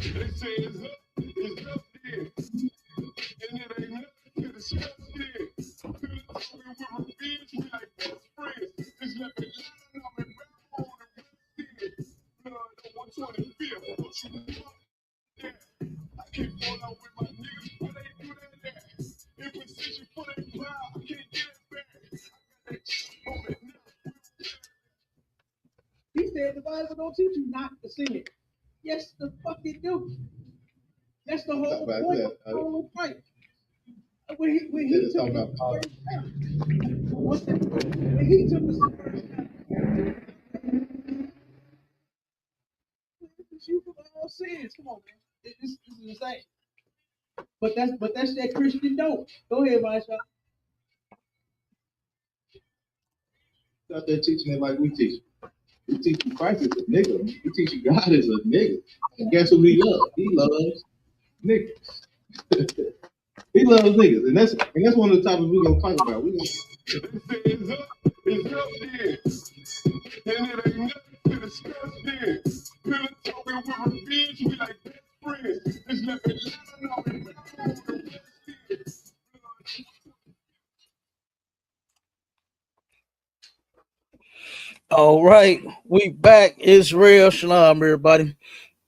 They say it's up there, and it ain't nothing to discuss here. Feel it talking with revenge, we like best friends. Just let me line up and rap on the rest here. Blood on 125th, what you want? Yeah. I keep falling out with my niggas, why they do that there? In position for that crowd, I can't get it back. I got that shit on it now. He said the Bible don't teach you not to sin. Yes, the fuck it do. That's the whole point of the whole fight. When he took us the first time. When he took us the first time. You from all sins. Come on, man. This is insane. But that's that Christian dope. Go ahead, Maisha. Out there teaching it like we teach. We teach you Christ is a nigga. We teach you God is a nigga. And guess who he loves? He loves niggas. He loves niggas. And that's one of the topics we're gonna talk about. They say it's up there, and it ain't nothing to discuss there. Feel it talking with revenge, we like best friends. Just let me line up and rap on the rest here. All right, we back. Israel Shalom, everybody.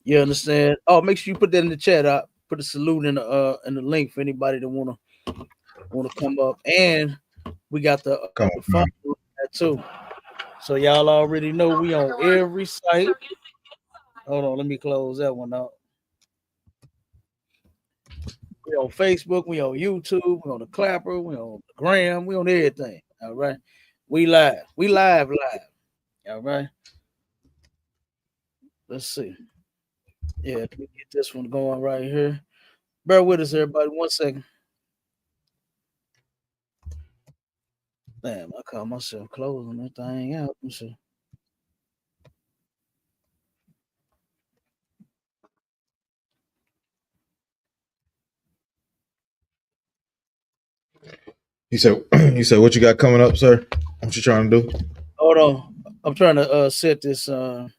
You understand? Oh, make sure you put that in the chat. I put a salute in the link for anybody that wanna come up. And we got the phone too. So y'all already know we on every site. Hold on, let me close that one out. We on Facebook, we on YouTube, we on the Clapper, we on the Gram, we on everything. All right, we live. All right. Let's see. Yeah, let me get this one going right here. Bear with us, everybody. 1 second. Damn, I caught myself closing that thing out. Let me see. You said what you got coming up, sir? What you trying to do? Hold on. I'm trying to set this the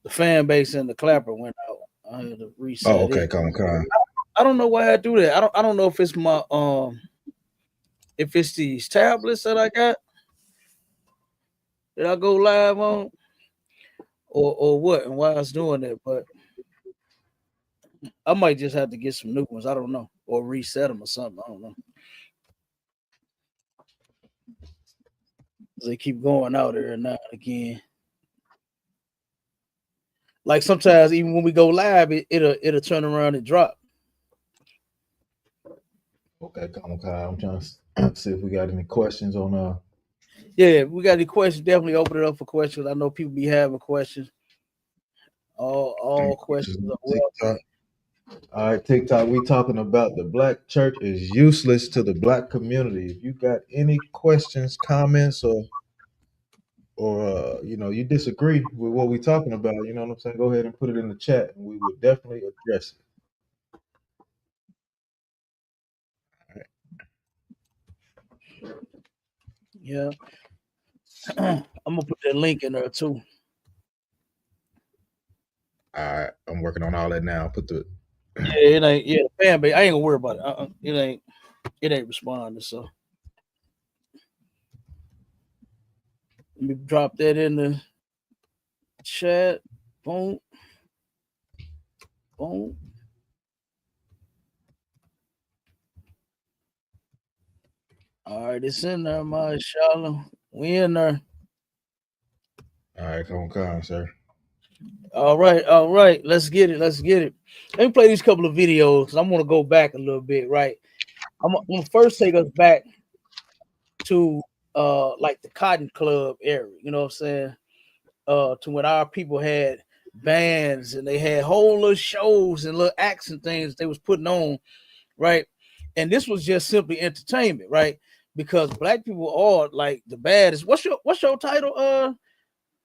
fan base and the Clapper went out. I had to reset. Oh, okay, come on. I don't know why I do that. I don't know if it's my if it's these tablets that I got that I go live on or what and why I was doing it, but I might just have to get some new ones. I don't know, or reset them or something. I don't know. They keep going out there and now and again. Like sometimes even when we go live, it'll turn around and drop. Okay, come on, Kyle. I'm trying to see if we got any questions on Yeah, we got any questions? Definitely open it up for questions. I know people be having questions. All questions are welcome. All right, TikTok. We talking about the black church is useless to the black community. If you got any questions, comments, or you disagree with what we talking about, you know what I'm saying? Go ahead and put it in the chat, and we will definitely address it. Yeah, I'm gonna put that link in there too. All right, I'm working on all that now. Put the it ain't the fan base. I ain't gonna worry about it. It ain't responding. So let me drop that in the chat. Boom. Boom. All right, it's in there, mashallah. We in there. All right, come on, sir. All right. Let's get it. Let me play these couple of videos because I'm gonna go back a little bit, right? I'm gonna first take us back to like the Cotton Club era, you know what I'm saying? To when our people had bands and they had whole little shows and little acts and things they was putting on, right? And this was just simply entertainment, right? Because black people are like the baddest. What's your title?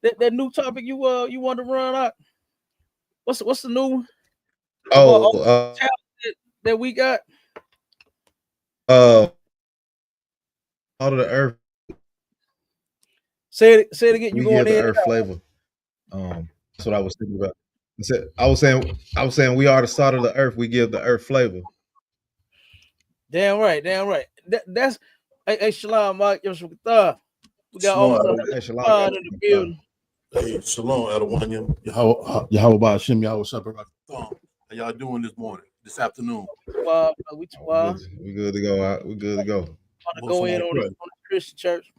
That new topic you want to run out? what's the new one? Oh, That we got? Out of the earth. Say it again. You We going give the in? earth flavor. That's what I was thinking about. I was saying we are the salt of the earth. We give the earth flavor. Damn right. That's hey Shalom, Mike. We got all the Shalom. in the building. Hey, Shalom, Adawanyam. Yahweh Ba'Ashem, Yahweh Shabbat. How y'all doing this afternoon? We good to go out. We good to go. Want to go in on the Christian church.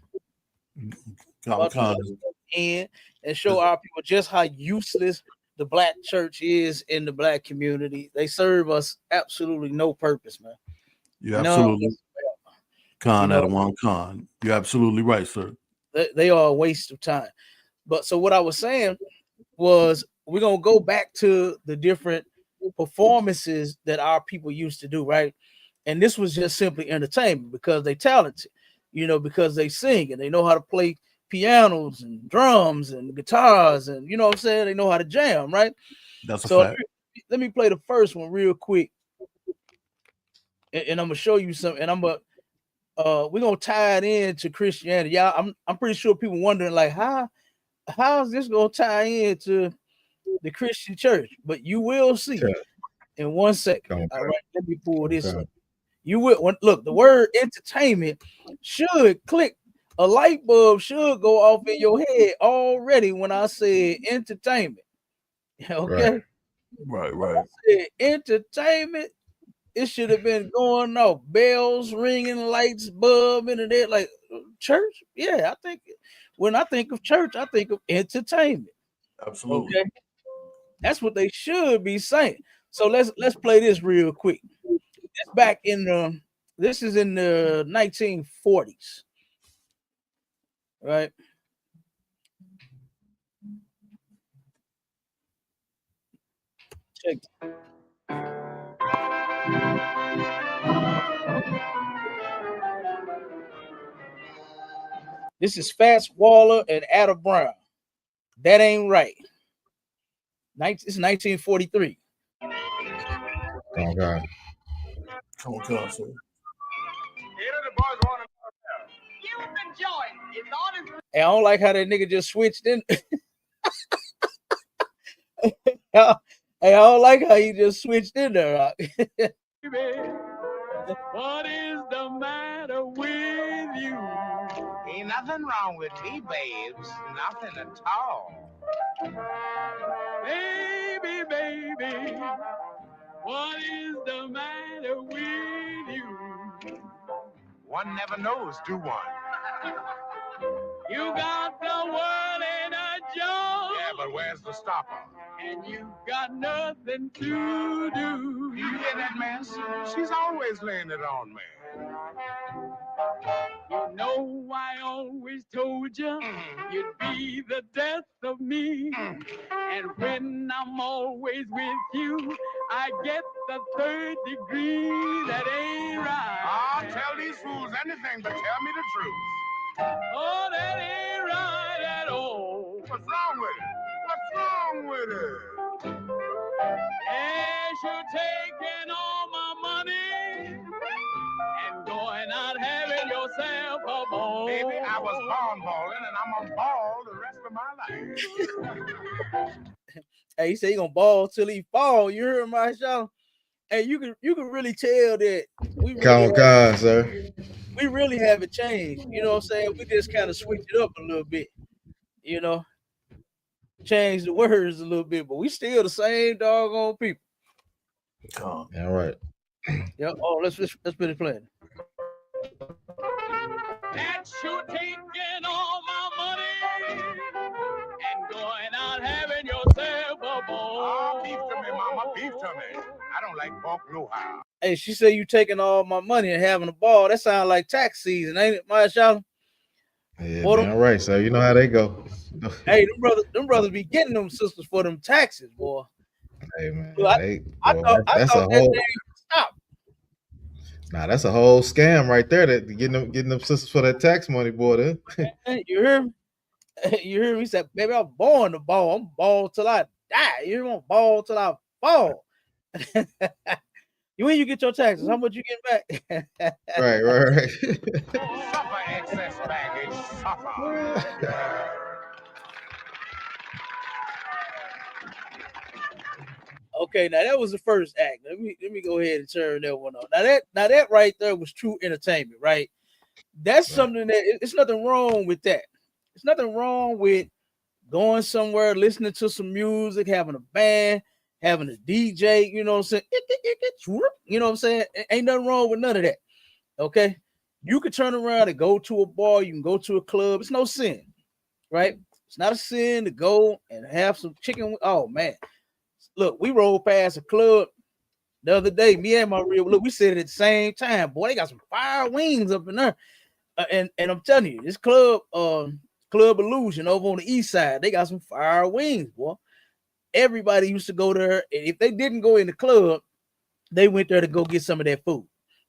In and show our people just how useless the black church is in the black community. They serve us absolutely no purpose, man. You're absolutely Khan. You're absolutely right, sir. They are a waste of time. But so what I was saying was we're gonna go back to the different performances that our people used to do, right? And this was just simply entertainment because they talented, because they sing and they know how to play pianos and drums and guitars and you know what I'm saying, they know how to jam, right? That's a fact. Let me play the first one real quick, and I'm gonna show you something, and we're gonna tie it into Christianity. Y'all, I'm pretty sure people wondering like how is this gonna tie into the Christian church, but you will see in 1 second. All right, let me pull this up. You will look, the word entertainment should click. A light bulb should go off in your head already when I said entertainment. Okay. Right. I said entertainment. It should have been going off, bells ringing, lights bulbing, and they're like church. Yeah, I think when I think of church, I think of entertainment. Absolutely. Okay. That's what they should be saying. So let's play this real quick. It's back in this is in the 1940s. Right. Check. This is Fats Waller and Adam Brown. That ain't right. It's 1943. Oh God. Come on, sir. Hey, I don't like how that nigga just switched in. Hey, I don't like how he just switched in there. What is the matter with you? Ain't nothing wrong with me, babes. Nothing at all. Baby, what is the matter with you? One never knows, do one? You got the world in a jar. Yeah, but where's the stopper? And you got nothing to do. You hear that mess? She's always laying it on me. You know I always told you you'd be the death of me. And when I'm always with you, I get the third degree. That ain't right. I'll tell these fools anything but tell me the truth. Oh, that ain't right at all. What's wrong with it? What's wrong with it? Yes, you're taking all my money and going out having yourself a ball. Baby, I was born balling, and I'm gonna ball the rest of my life. Hey, he said he gonna ball till he fall. You heard my show? Hey, you can really tell that we really sir. We really haven't changed. You know what I'm saying? We just kind of switched it up a little bit. Change the words a little bit, but we still the same doggone people. All right. Yeah. Oh, let's finish playing. That you taking all my money and going out having yourself a ball. Oh, beef to me, mama, beef to me. I don't like pork no how. Hey, she said you taking all my money and having a ball. That sounds like tax season, ain't it, Marshall? Yeah, man, all right, so you know how they go. Hey, them brothers be getting them sisters for them taxes, boy. Hey man, I thought that stop. Nah, that's a whole scam right there. That getting them sisters for that tax money, boy. You hear me? You hear me? He said, "Baby, I'm born to ball. I'm ball till I die. You don't want ball till I fall. When you get your taxes, how much you get back? Right. Suffer excess baggage. Suffer. Okay, now that was the first act. Let me go ahead and turn that one on. Now that right there was true entertainment, right? That's something that it's nothing wrong with that. It's nothing wrong with going somewhere, listening to some music, having a band, having a DJ, you know what I'm saying? You know what I'm saying? Ain't nothing wrong with none of that. Okay. You can turn around and go to a bar, you can go to a club. It's no sin, right? It's not a sin to go and have some chicken. Oh man. Look, we rolled past a club the other day. Me and my real look, we said at the same time. Boy, they got some fire wings up in there. And I'm telling you, this club, Club Illusion over on the east side, they got some fire wings, boy. Everybody used to go there, and if they didn't go in the club, they went there to go get some of that food.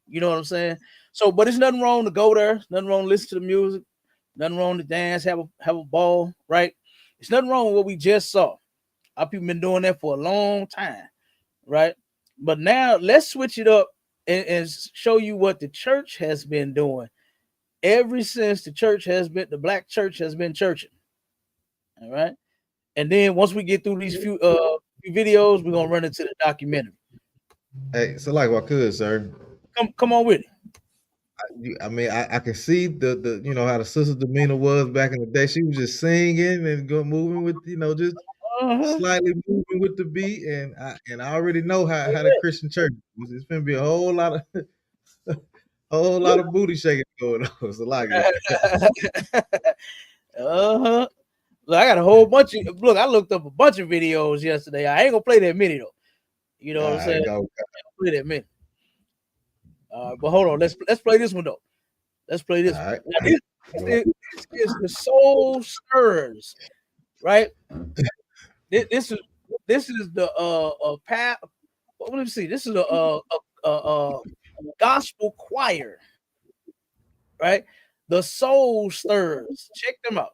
You know what I'm saying? So, but it's nothing wrong to go there, nothing wrong to listen to the music, nothing wrong to dance, have a ball, right? It's nothing wrong with what we just saw. Our people been doing that for a long time, right? But now let's switch it up and show you what the church has been doing ever since the black church has been churching. All right. And then once we get through these few videos, we're gonna run into the documentary. Hey, so like what could, sir? Come on with it. I mean, I can see the you know how the sister demeanor was back in the day. She was just singing and moving with, you know, just slightly moving with the beat, and I already know how the Christian church is. It's gonna be a whole lot of booty shaking going on. So like Look, I got a whole bunch of I looked up a bunch of videos yesterday. I ain't gonna play that many though. You know what I'm saying? Go. Play that many. But hold on, let's play this one though. Let's play this. All right. Now, this is the Soul Stirrers, right? This is the path. Let me see. This is a gospel choir, right? The Soul Stirrers. Check them out.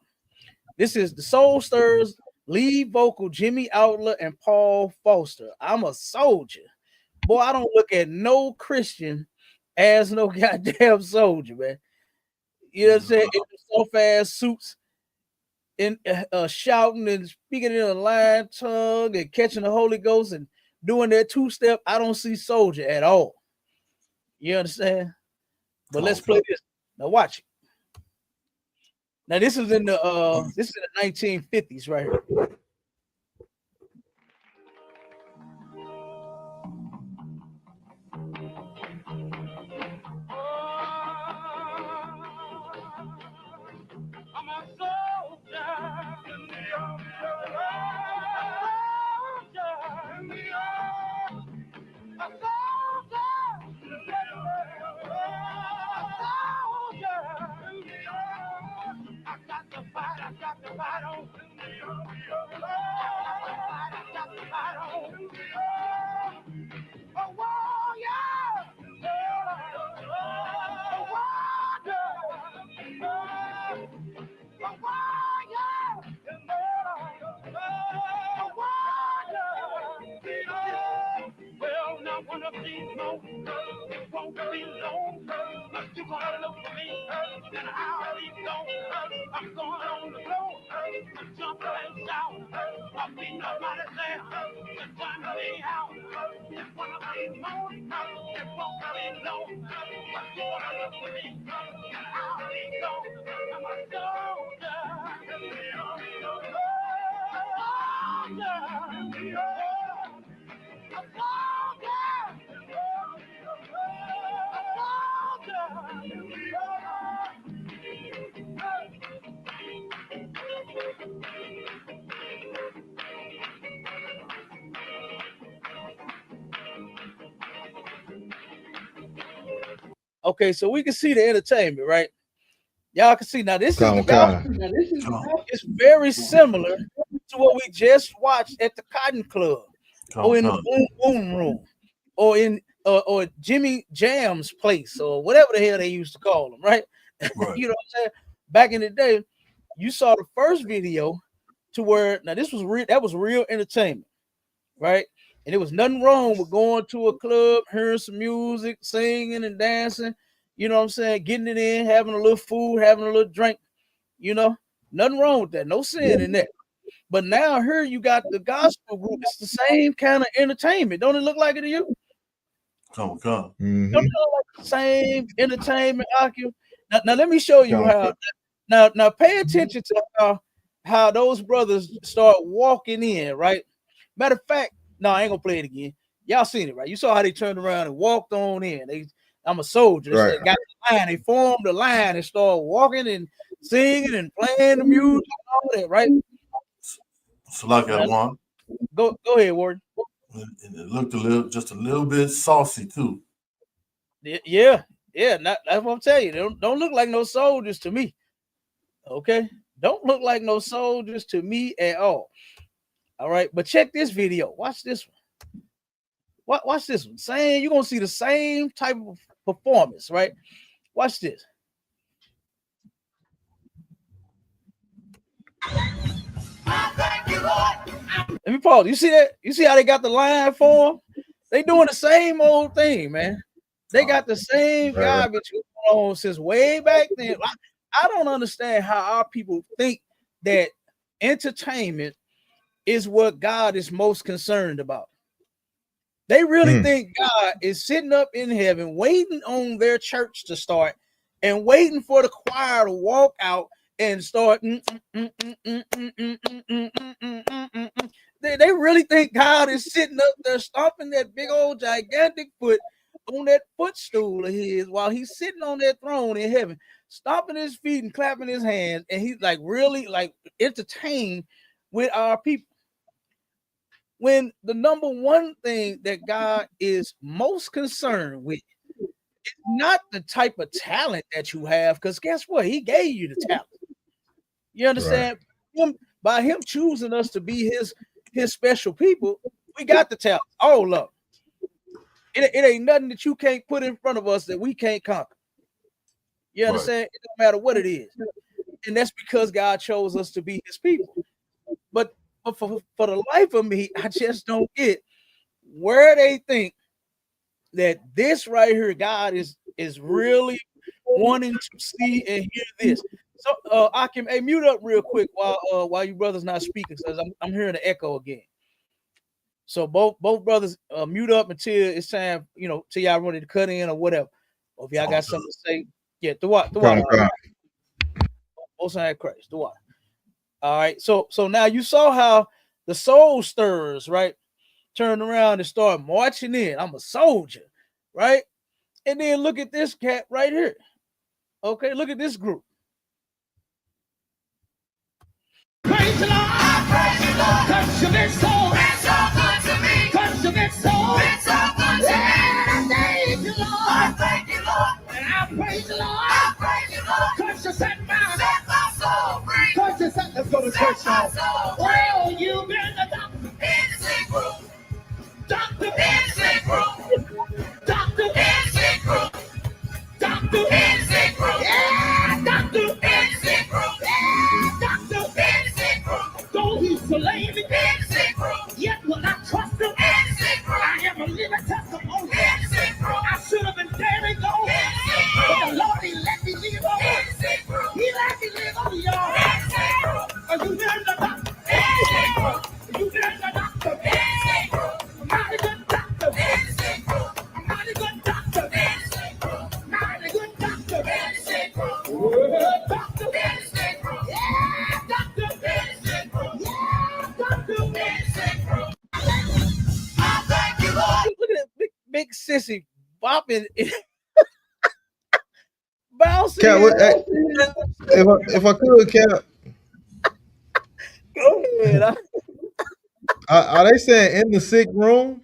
This is the Soul Stirrers, lead vocal Jimmy Outlaw and Paul Foster. I'm a soldier. Boy, I don't look at no Christian as no goddamn soldier, man. You know what I'm saying? In soft ass suits, in shouting and speaking in a lying tongue and catching the Holy Ghost and doing that two-step. I don't see soldier at all. You understand? But let's play this. Now watch it. Now this is in the 1950s right here. I'm a soldier in the army of the soldier in the army. A soldier in the army. I got to fight on in the army of the I got to fight on in the army. A warrior, a warrior. Well, now one of these moments, it won't be long. You're gonna look for me, and I'll be gone. I'm going on the floor, jumping and shouting. I'll be nobody there to turn me out. It's one of these moments, it won't be long. You're gonna look for me, and I'll be gone. I'm a soldier in the army of the soldier in the army. A soldier in the army of the soldier in the Okay, so we can see the entertainment, right? Y'all can see now. This is the gospel. Now, this is It's very similar to what we just watched at the Cotton Club, or in the Boom Boom Room, or in or Jimmy Jam's place, or whatever the hell they used to call them, right? Right. You know what I'm saying? Back in the day, you saw the first video to where now this was real, that was real entertainment, right? And there was nothing wrong with going to a club, hearing some music, singing and dancing, you know what I'm saying, getting it in, having a little food, having a little drink, you know, nothing wrong with that, no sin in that. But now here you got the gospel group. It's the same kind of entertainment. Don't it look like it to you? Come. Don't it look like the same entertainment, Akim? Now let me show you how. Now pay attention to how those brothers start walking in, right? Matter of fact, no, I ain't gonna play it again. Y'all seen it, right? You saw how they turned around and walked on in. I'm a soldier. They got the line. They formed the line and started walking and singing and playing the music and all that, right? So like that one. Go ahead, Warden. And it looked just a little bit saucy too. Yeah. That's what I'm telling you. They don't look like no soldiers to me. Okay, don't look like no soldiers to me at all. All right, but check this video. Watch this one. Watch this one. You're gonna see the same type of performance, right? Watch this. Let me pause. You see that? You see how they got the line formed? They doing the same old thing, man. They got the same garbage going on since way back then. I don't understand how our people think that entertainment is what God is most concerned about. They really think God is sitting up in heaven waiting on their church to start and waiting for the choir to walk out and start. They really think God is sitting up there stomping that big old gigantic foot on that footstool of his while he's sitting on that throne in heaven, stomping his feet and clapping his hands, and he's like really like entertained with our people. When the number one thing that God is most concerned with is not the type of talent that you have, because guess what? He gave you the talent. You understand? By him choosing us to be his special people, we got the talent, all of them. It ain't nothing that you can't put in front of us that we can't conquer. You understand? It don't matter what it is. And that's because God chose us to be his people. But for the life of me, I just don't get where they think that this right here, God is really wanting to see and hear this. So Akim, hey, mute up real quick while you brothers not speaking, because I'm hearing the echo again. So both brothers mute up until it's time, you know, till y'all ready to cut in or whatever. Or if y'all got something to say, yeah, the what? Most High Christ, the what? All right. So now you saw how the soul stirrers, right, turned around and started marching in. I'm a soldier, right? And then look at this cat right here. Okay, look at this group. Praise the Lord. I praise the Lord. Cause you've been so good to me. Cause you've been so good to me. And I thank you, Lord. I thank you, Lord. And I praise the Lord. I praise you, Lord. Cause you set my soul free. Cause you set, let's go to church now. Well, you've been a doctor in the sick room. Doctor in the sick room. Doctor in the sick room. Doctor in the sick room. Yeah, doctor in the sick room. Yeah, doctor in the sick room. Though he's slain in the sick room, yet will I trust him in the sick room. I am a living testimony in the sick room. I should have been dead and gone, but the Lord, he let me live on. In the sick room. He let me live on, y'all. In the sick room. Are you there, the doctor? In the sick room. Are you there, the doctor? In the sick room. Mighty good doctor. In the sick room. Mighty good doctor. In the sick room. Mighty good doctor. In the sick room. Doctor in the sick room. Yeah, doctor in the sick room. Yeah, doctor in the sick room. I thank you, Lord. Look at that big sissy bopping, bouncing. Cap, if I could, Cap. Go ahead. Are they saying in the sick room?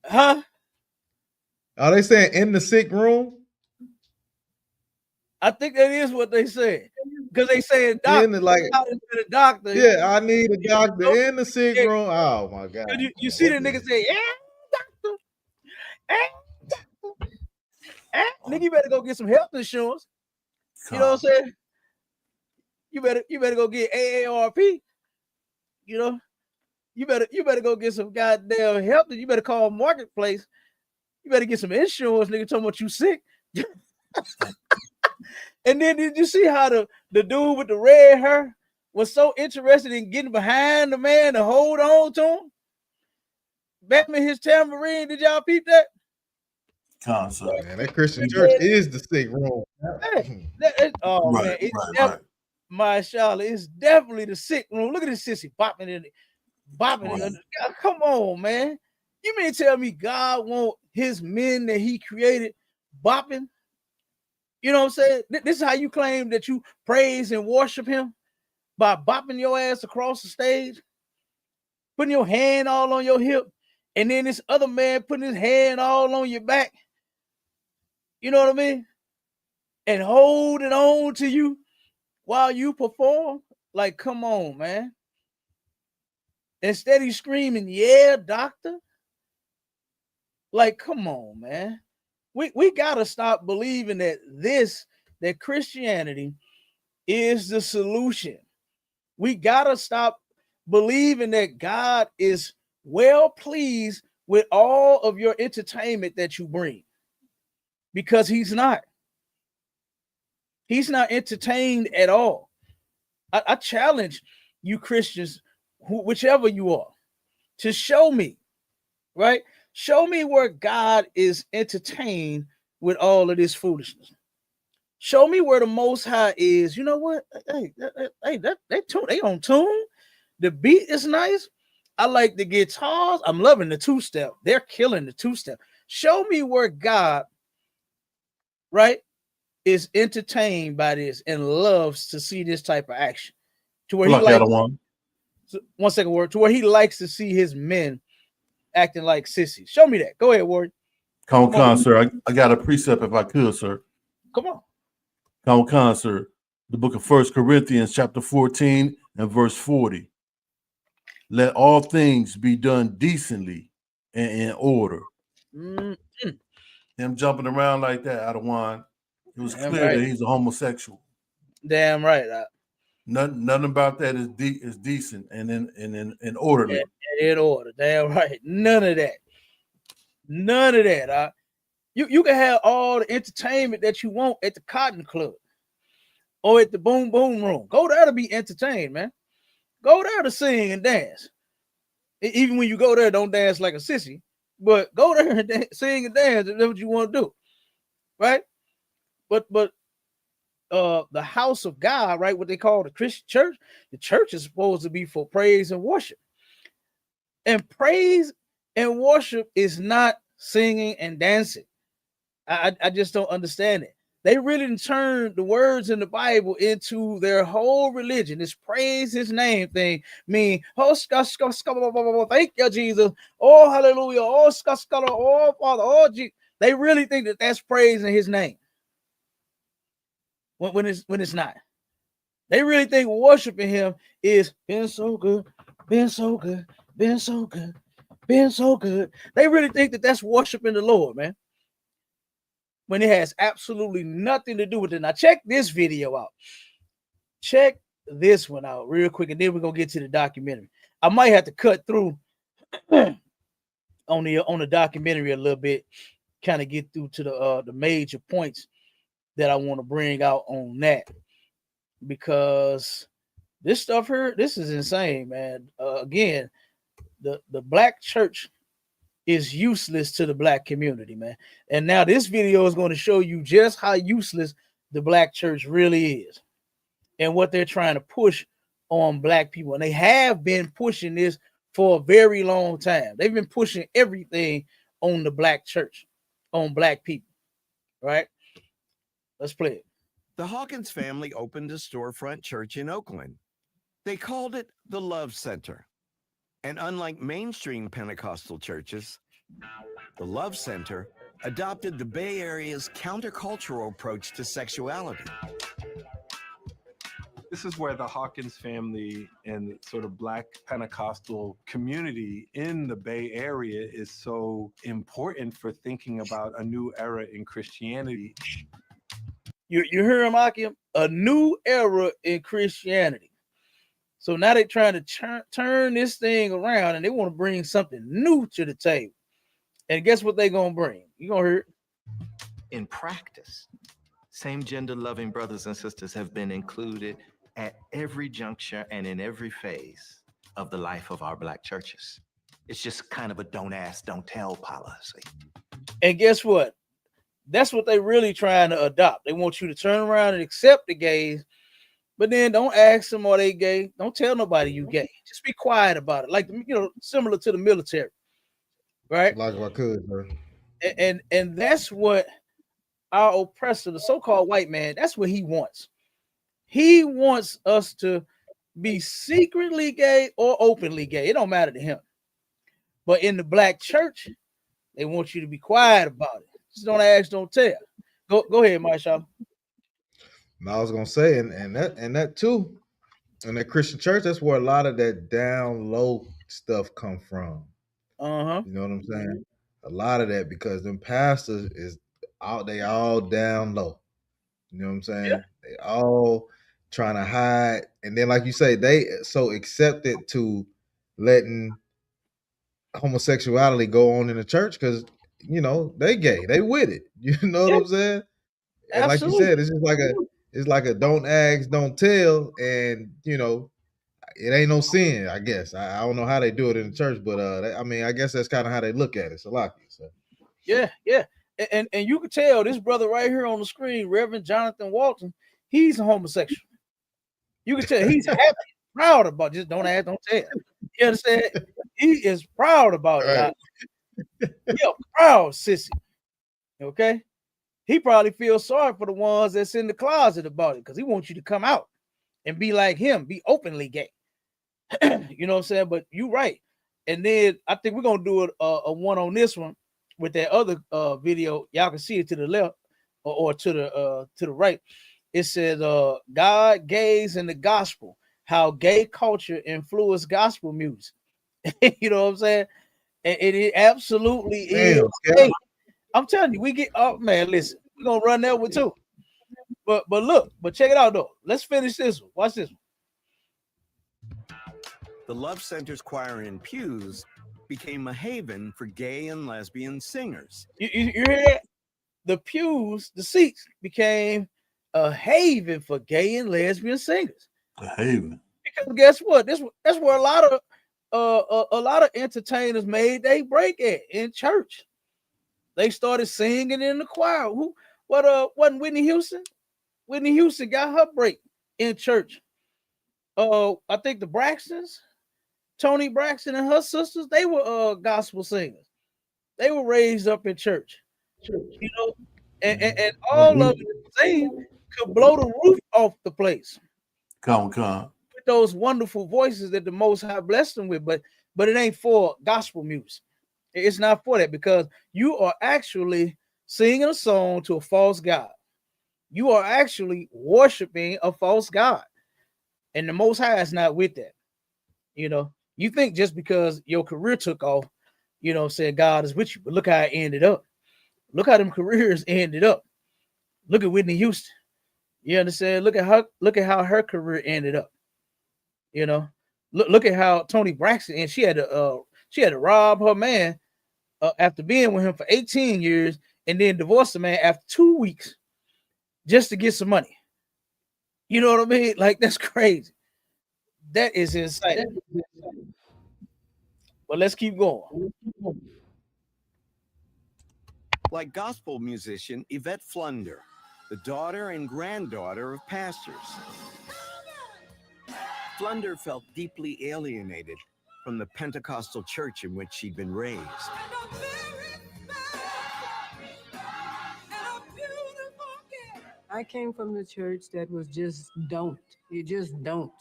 Huh? Are they saying in the sick room? I think that is what they said. Because they saying doctor, the doctor. Yeah, I need a doctor in the sick room. Oh my God. You see the nigga say, doctor. Doctor. Nigga, you better go get some health insurance. You know what I'm saying? You better go get AARP. you know, you better go get some goddamn help. You better call Marketplace. You better get some insurance, nigga. Talking about you sick. And then did you see how the dude with the red hair was so interested in getting behind the man to hold on to him? Batman his tambourine. Did y'all peep that? Concept. Man, that Christian church is the sick room. Oh Right, man, it's right. my Charlotte, it's definitely the sick room. Look at this sissy bopping in it, bopping in it. Come on, man. You mean tell me God want his men that he created bopping? You know what I'm saying? This is how you claim that you praise and worship him? By bopping your ass across the stage, putting your hand all on your hip, and then this other man putting his hand all on your back. You know what I mean? And holding on to you while you perform. Like, come on, man. Instead, he's screaming, yeah, doctor. Like, come on, man. We gotta stop believing that Christianity is the solution. We gotta stop believing that God is well pleased with all of your entertainment that you bring, because he's not. He's not entertained at all. I challenge you Christians, whichever you are, to show me, right? Show me where God is entertained with all of this foolishness. Show me where the Most High is. You know what? Hey, they on tune. The beat is nice. I like the guitars. I'm loving the two-step. They're killing the two-step. Show me where God, right, is entertained by this and loves to see this type of action. To where he likes, one second word, to where he likes to see his men acting like sissies. Show me that. Go ahead, Warren. Come on, sir. I got a precept if I could, sir. Come on. Come on, sir. The book of 1 Corinthians, chapter 14 and verse 40. Let all things be done decently and in order. Mm-hmm. Him jumping around like that out of wine, it was Damn clear right. that he's a homosexual. Damn right. Nothing about that is decent and in orderly. In order. Damn right. None of that. None of that. You can have all the entertainment that you want at the Cotton Club or at the Boom Boom Room. Go there to be entertained, man. Go there to sing and dance. Even when you go there, don't dance like a sissy, but go there and sing and dance if that's what you want to do, right? But the house of God, right? What they call the Christian church. The church is supposed to be for praise and worship. And praise and worship is not singing and dancing. I just don't understand it. They really turned the words in the Bible into their whole religion. This praise his name thing mean, oh, thank you, Jesus. Oh, hallelujah. Oh, oh, Father. Oh, Jesus. They really think that that's praising his name. When it's not. They really think worshiping him is been so good, been so good, been so good, been so good. They really think that that's worshiping the Lord, man. When it has absolutely nothing to do with it. Now check this video out. Check this one out real quick, and then we're gonna get to the documentary. I might have to cut through on the documentary a little bit, kind of get through to the major points that I want to bring out on that, because this stuff here, this is insane, man. Again, the black church is useless to the black community, man. And now this video is going to show you just how useless the black church really is and what they're trying to push on black people. And they have been pushing this for a very long time. They've been pushing everything on the black church, on black people, right? Let's play it. The Hawkins family opened a storefront church in Oakland. They called it the Love Center. And unlike mainstream Pentecostal churches, the Love Center adopted the Bay Area's countercultural approach to sexuality. This is where the Hawkins family and sort of Black Pentecostal community in the Bay Area is so important for thinking about a new era in Christianity. You hear him, Akim? A new era in Christianity. So now they're trying to turn this thing around, and they want to bring something new to the table. And guess what they're gonna bring? You gonna hear it. In practice, same-gender loving brothers and sisters have been included at every juncture and in every phase of the life of our Black churches. It's just kind of a don't ask, don't tell policy. And guess what? That's what they're really trying to adopt. They want you to turn around and accept the gays, but then don't ask them are they gay. Don't tell nobody you gay. Just be quiet about it. Like, similar to the military, right? Like if I could, bro. And that's what our oppressor, the so-called white man, that's what he wants. He wants us to be secretly gay or openly gay. It don't matter to him. But in the Black church, they want you to be quiet about it. Just don't ask, don't tell. Go ahead, Marshall. I was gonna say, and that too, in that Christian church, that's where a lot of that down low stuff come from. Uh-huh. You know what I'm saying? A lot of that, because them pastors they all down low. You know what I'm saying? Yeah. They all trying to hide, and then like you say, they so accepted to letting homosexuality go on in the church because they gay, they with it. You know what I'm saying? And like you said, it's just like a don't ask, don't tell, and it ain't no sin. I guess I don't know how they do it in the church, but I guess that's kind of how they look at it. So like you said, yeah. And you can tell this brother right here on the screen, Reverend Jonathan Walton, he's a homosexual. You can tell he's happy, proud about it. Just don't ask, don't tell. You understand? He is proud about it. Yeah, proud sissy. Okay? He probably feels sorry for the ones that's in the closet about it because he wants you to come out and be like him, be openly gay. You know what I'm saying? But you're right. And then I think we're going to do a one on this one with that other video. Y'all can see it to the left or to the right. It says God, gays, and the gospel, how gay culture influenced gospel music. You know what I'm saying? And it absolutely is. Hey, I'm telling you, we get man, listen, we're gonna run that one too. But check it out though. Let's finish this one. Watch this one. The Love Center's choir in pews became a haven for gay and lesbian singers. You hear that? The pews, the seats became a haven for gay and lesbian singers. A haven. Because guess what? That's where a lot of entertainers made they break at in church. They started singing in the choir. Wasn't Whitney Houston? Whitney Houston got her break in church. I think the Braxtons, Toni Braxton and her sisters, they were gospel singers. They were raised up in church. You know, and all of them singing could blow the roof off the place. Come. With those wonderful voices that the Most High blessed them with, but it ain't for gospel music. It's not for that, because you are actually singing a song to a false god. You are actually worshiping a false god, and the Most High is not with that. You know, you think just because your career took off, said God is with you, but look how it ended up. Look how them careers ended up. Look at Whitney Houston. You understand? Look at how her career ended up. Look at how Toni Braxton, and she had to rob her man after being with him for 18 years and then divorce the man after 2 weeks just to get some money. You know what I mean? Like, that's crazy. That is insane. But let's keep going. Like gospel musician Yvette Flunder, the daughter and granddaughter of pastors. Flunder felt deeply alienated from the Pentecostal church in which she'd been raised. I came from the church that was just don't. You just don't.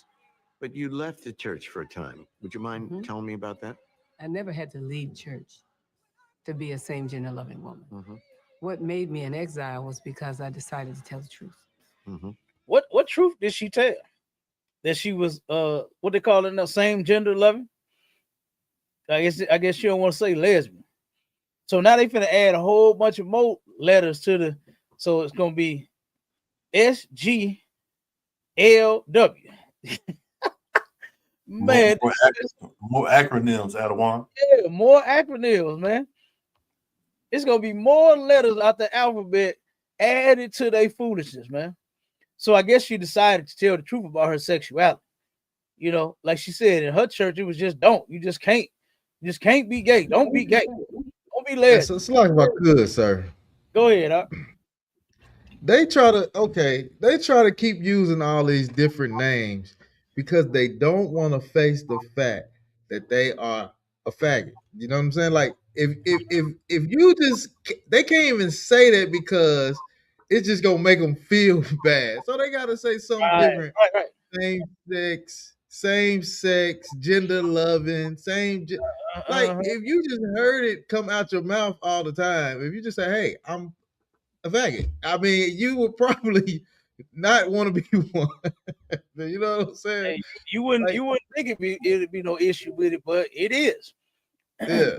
But you left the church for a time. Would you mind telling me about that? I never had to leave church to be a same-gender loving woman. What made me an exile was because I decided to tell the truth. What truth did she tell? That she was what they call it now, same gender loving? I guess she don't want to say lesbian. So now they finna add a whole bunch of more letters to so it's gonna be SGLW. Man, more acronyms, Adawan. Yeah, more acronyms, man. It's gonna be more letters out the alphabet added to their foolishness, man. So I guess she decided to tell the truth about her sexuality. You know, like she said in her church, it was just don't. You just can't be gay. Don't be gay. Don't be lesbian. It's like if I could, sir. Go ahead, huh? They try to keep using all these different names because they don't want to face the fact that they are a faggot. You know what I'm saying? Like if you just, they can't even say that because it's just gonna make them feel bad. So they gotta say something different. Right. Same sex, gender loving, like if you just heard it come out your mouth all the time, if you just say, "Hey, I'm a faggot," I mean, you would probably not want to be one. You know what I'm saying? Hey, you wouldn't think it'd be no issue with it, but it is. Yeah.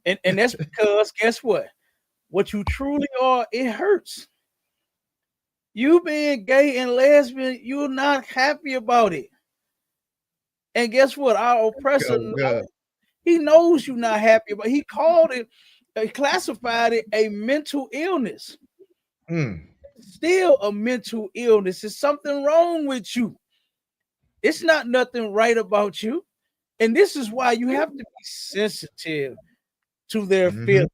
And that's because guess what? What you truly are, it hurts. You being gay and lesbian, you're not happy about it. And guess what? Our oppressor, he knows you're not happy about it. He called it, he classified it a mental illness. Still a mental illness. There's something wrong with you. It's not nothing right about you. And this is why you have to be sensitive to their feelings.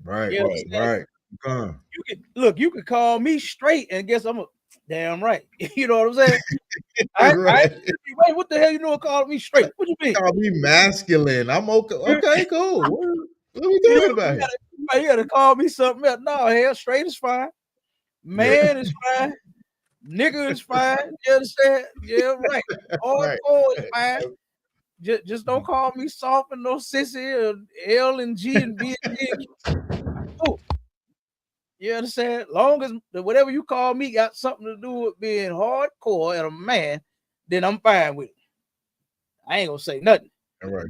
Right, You right. You could call me straight and guess I'm a damn right. You know what I'm saying? Wait, what the hell you know calling me straight? What you mean? Call me masculine. I'm okay. Okay, cool. What are we talking about here? You gotta call me something else. No, hell, straight is fine. Man is fine. Nigga is fine. You understand? Yeah, right. Hardcore is fine. Just don't call me soft and no sissy or L and G and B and G. Cool. You understand? Long as whatever you call me got something to do with being hardcore and a man, then I'm fine with it. I ain't gonna say nothing. All right.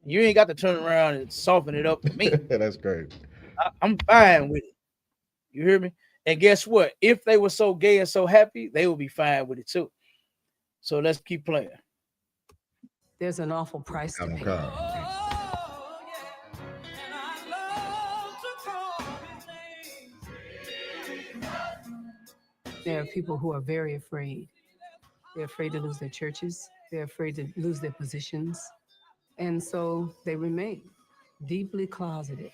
You ain't got to turn around and soften it up to me. That's great. I'm fine with it. You hear me? And guess what? If they were so gay and so happy, they would be fine with it too. So let's keep playing. There's an awful price to pay. There are people who are very afraid. They're afraid to lose their churches. They're afraid to lose their positions. And so they remain deeply closeted.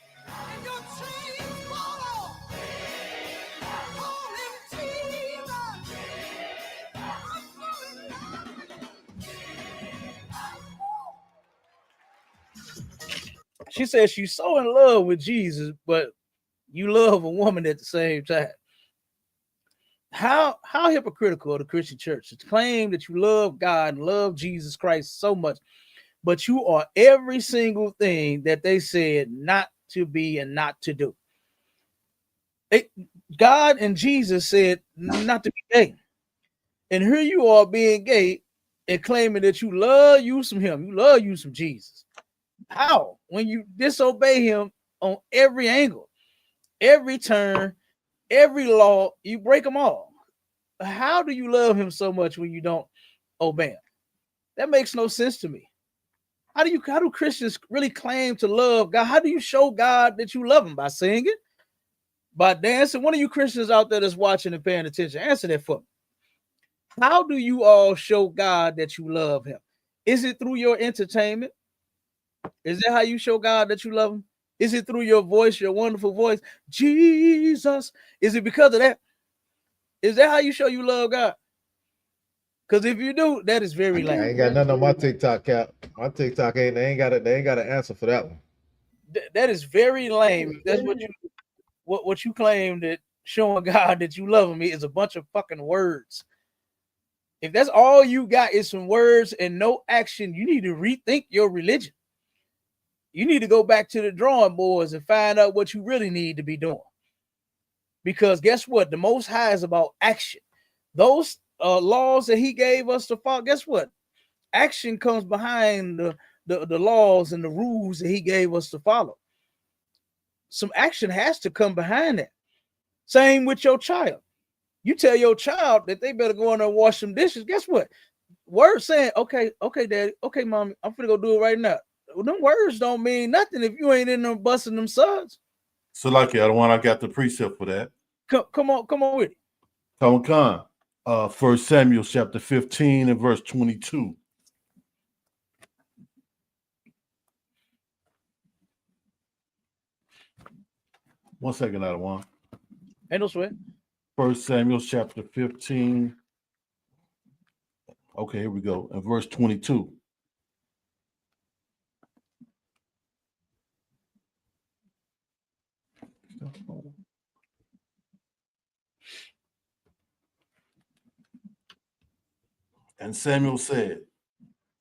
She says she's so in love with Jesus, but you love a woman at the same time. How hypocritical of the Christian church to claim that you love God and love Jesus Christ so much, but you are every single thing that they said not to be and not to do. God and Jesus said not to be gay. And here you are being gay and claiming that you love you some him, you love you some Jesus. How? When you disobey him on every angle, every turn, every law, you break them all. How do you love him so much when you don't obey him? That makes no sense to me. How do Christians really claim to love God? How do you show God that you love him? By singing? By dancing? One of you Christians out there that's watching and paying attention, answer that for me. How do you all show God that you love him? Is it through your entertainment? Is that how you show God that you love him? Is it through your voice, your wonderful voice? Jesus. Is it because of that? Is that how you show you love God? Because if you do, that is very lame. I ain't got nothing on my TikTok, Cap. My TikTok they ain't got an answer for that one. That is very lame. That's what you claim that showing God that you love him is a bunch of fucking words. If that's all you got is some words and no action, you need to rethink your religion. You need to go back to the drawing boards and find out what you really need to be doing. Because guess what? The Most High is about action. Those laws that he gave us to follow, guess what? Action comes behind the laws and the rules that he gave us to follow. Some action has to come behind that. Same with your child. You tell your child that they better go in there and wash some dishes. Guess what? Words saying, okay, daddy, okay, mommy, I'm finna go do it right now. Well, them words don't mean nothing if you ain't in them busting them suds. So like I don't want. I got the precept for that. Come on with it. Come on. 1 Samuel chapter 15 and verse 22. One second, I don't want. Ain't no sweat. 1 Samuel chapter 15. Okay, here we go. And verse 22. And Samuel said,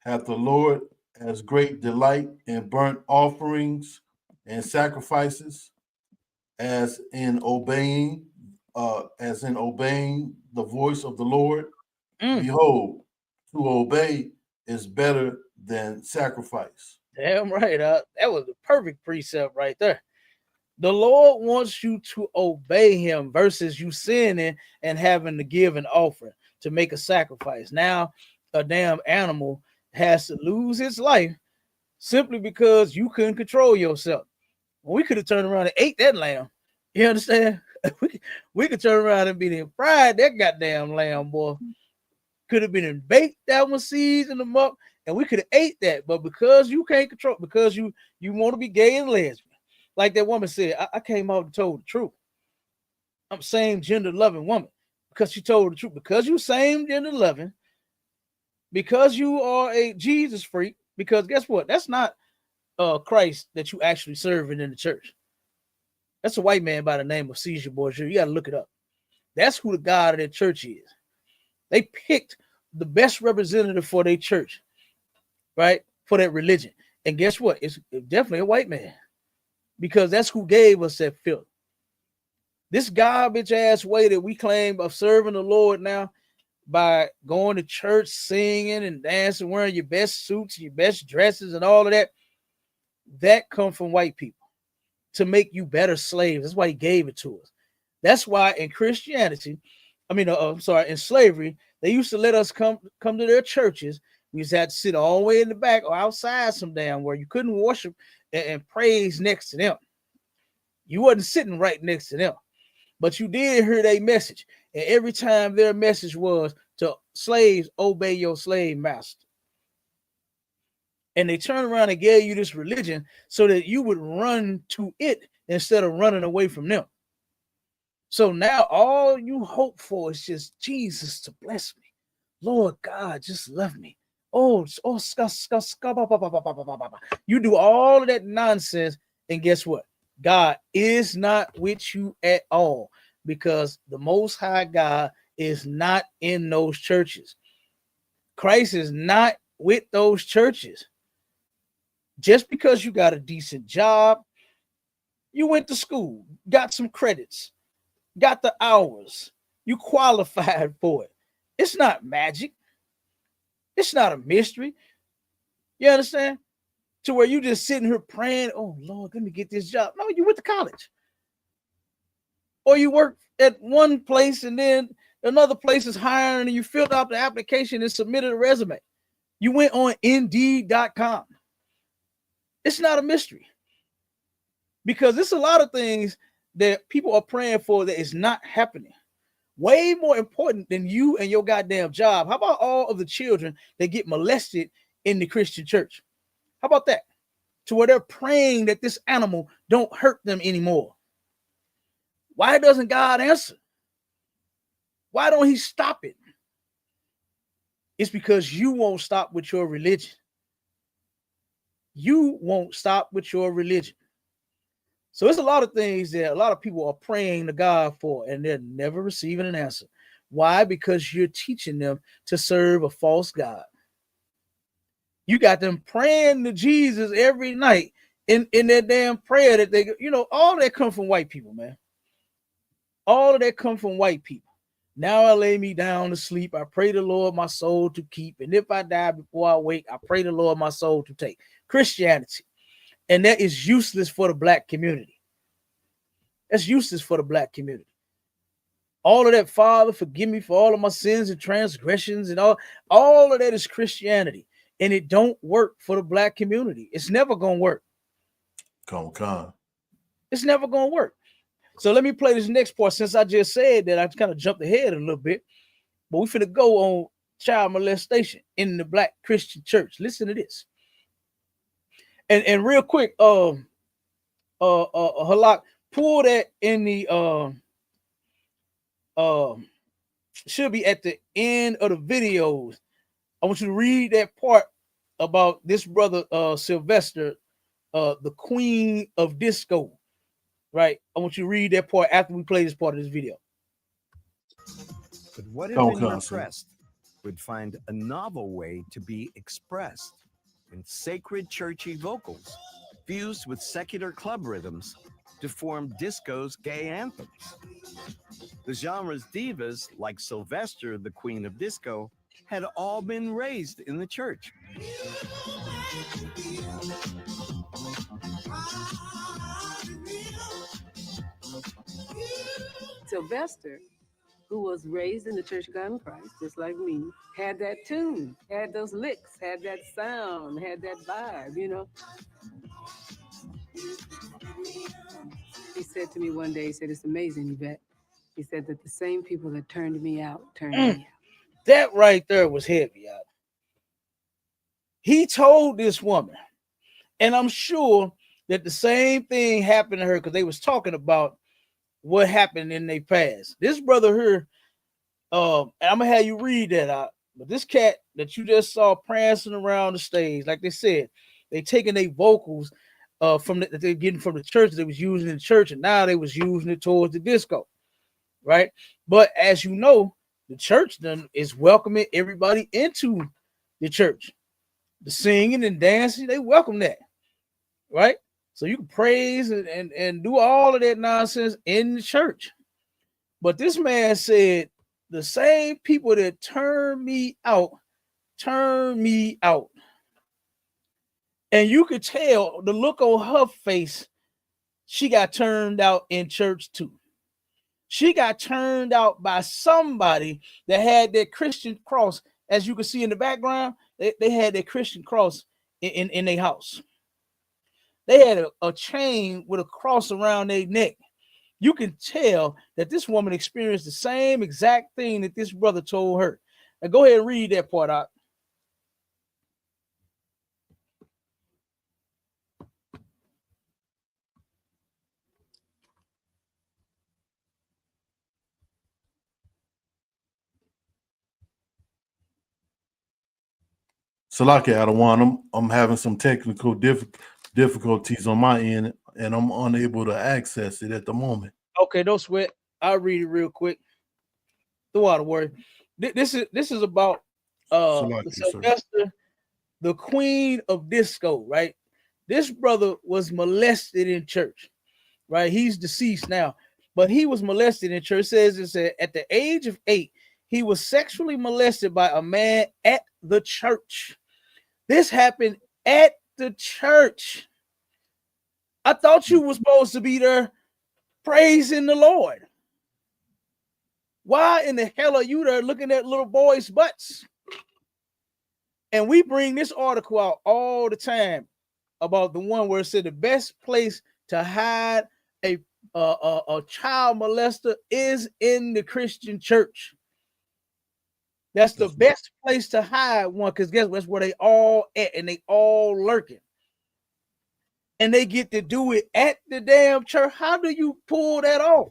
hath the Lord as great delight in burnt offerings and sacrifices as in obeying the voice of the Lord? Behold, to obey is better than sacrifice. Damn right. That was the perfect precept right there. The Lord wants you to obey him versus you sinning and having to give an offering to make a sacrifice. Now, a damn animal has to lose its life simply because you couldn't control yourself. Well, we could have turned around and ate that lamb. You understand? we could turn around and be there fried that goddamn lamb, boy. Could have been baked, that one seasoned them up, and we could have ate that. But because you can't control, because you want to be gay and lesbian, like that woman said, I came out and told the truth. I'm same gender loving woman because she told the truth. Because you same gender loving, because you are a Jesus freak, because guess what? That's not Christ that you actually serving in the church. That's a white man by the name of Caesar Borgia. You got to look it up. That's who the God of their church is. They picked the best representative for their church, right? For that religion. And guess what? It's definitely a white man. Because that's who gave us that filth. This garbage ass way that we claim of serving the Lord now by going to church, singing and dancing, wearing your best suits, your best dresses and all of that, that come from white people to make you better slaves. That's why he gave it to us. That's why in Christianity, in slavery, they used to let us come to their churches. We just had to sit all the way in the back or outside some damn where you couldn't worship and praise next to them. You wasn't sitting right next to them, but you did hear their message. And every time their message was to slaves, obey your slave master. And they turned around and gave you this religion so that you would run to it instead of running away from them. So now all you hope for is just Jesus to bless me. Lord God, just love me. You do all of that nonsense, and guess what? God is not with you at all because the Most High God is not in those churches. Christ is not with those churches. Just because you got a decent job, you went to school, got some credits, got the hours, you qualified for it. It's not magic. It's not a mystery. You understand? To where you just sitting here praying, oh Lord, let me get this job. No, you went to college. Or you work at one place and then another place is hiring and you filled out the application and submitted a resume. You went on Indeed.com. It's not a mystery. Because there's a lot of things that people are praying for that is not happening. Way more important than you and your goddamn job. How about all of the children that get molested in the Christian church? How about that? To where they're praying that this animal don't hurt them anymore. Why doesn't God answer? Why don't he stop it? It's because you won't stop with your religion. You won't stop with your religion. So there's a lot of things that a lot of people are praying to God for, and they're never receiving an answer. Why? Because you're teaching them to serve a false God. You got them praying to Jesus every night in their damn prayer that they, all that come from white people, man. All of that come from white people. Now I lay me down to sleep. I pray the Lord my soul to keep. And if I die before I wake, I pray the Lord my soul to take. Christianity. And that is useless for the black community. That's useless for the black community. All of that, Father, forgive me for all of my sins and transgressions and all of that is Christianity. And it don't work for the black community. It's never gonna work. Come. It's never gonna work. So let me play this next part. Since I just said that, I kind of jumped ahead a little bit, but we finna go on child molestation in the black Christian church. Listen to this. And real quick, Halak, pull that in the should be at the end of the videos. I want you to read that part about this brother Sylvester, the queen of disco. Right? I want you to read that part after we play this part of this video. But what if in your quest would find a novel way to be expressed in sacred churchy vocals fused with secular club rhythms to form disco's gay anthems? The genre's divas, like Sylvester, the queen of disco, had all been raised in the church. Sylvester, who was raised in the Church of God in Christ, just like me, had that tune, had those licks, had that sound, had that vibe, you know. He said to me one day, he said, it's amazing, Yvette. He said that the same people that turned me out, turned me out. That right there was heavy. He told this woman, and I'm sure that the same thing happened to her because they was talking about what happened in their past. This brother here, and I'm gonna have you read that out. But this cat that you just saw prancing around the stage, like they said, they taking their vocals that they're getting from the church they was using in the church, and now they was using it towards the disco, right? But as you know, the church then is welcoming everybody into the church. The singing and dancing, they welcome that, right? So you can praise and do all of that nonsense in the church. But this man said, the same people that turn me out. And you could tell the look on her face, she got turned out in church too. She got turned out by somebody that had that Christian cross. As you can see in the background, they had that Christian cross in their house. They had a chain with a cross around their neck. You can tell that this woman experienced the same exact thing that this brother told her. Now go ahead and read that part out. Salaki Adawan, I'm having some technical difficulties on my end, and I'm unable to access it at the moment. Okay, don't sweat. I'll read it real quick. Throw out a word. This is about Sylvester, the queen of disco, right? This brother was molested in church, right? He's deceased now, but he was molested in church. It says at the age of 8, he was sexually molested by a man at the church. This happened at the church. I thought you were supposed to be there praising the Lord. Why in the hell are you there looking at little boys' butts? And we bring this article out all the time about the one where it said the best place to hide a child molester is in the Christian church. That's the best place to hide one, because guess what? That's where they all at, and they all lurking. And they get to do it at the damn church. How do you pull that off?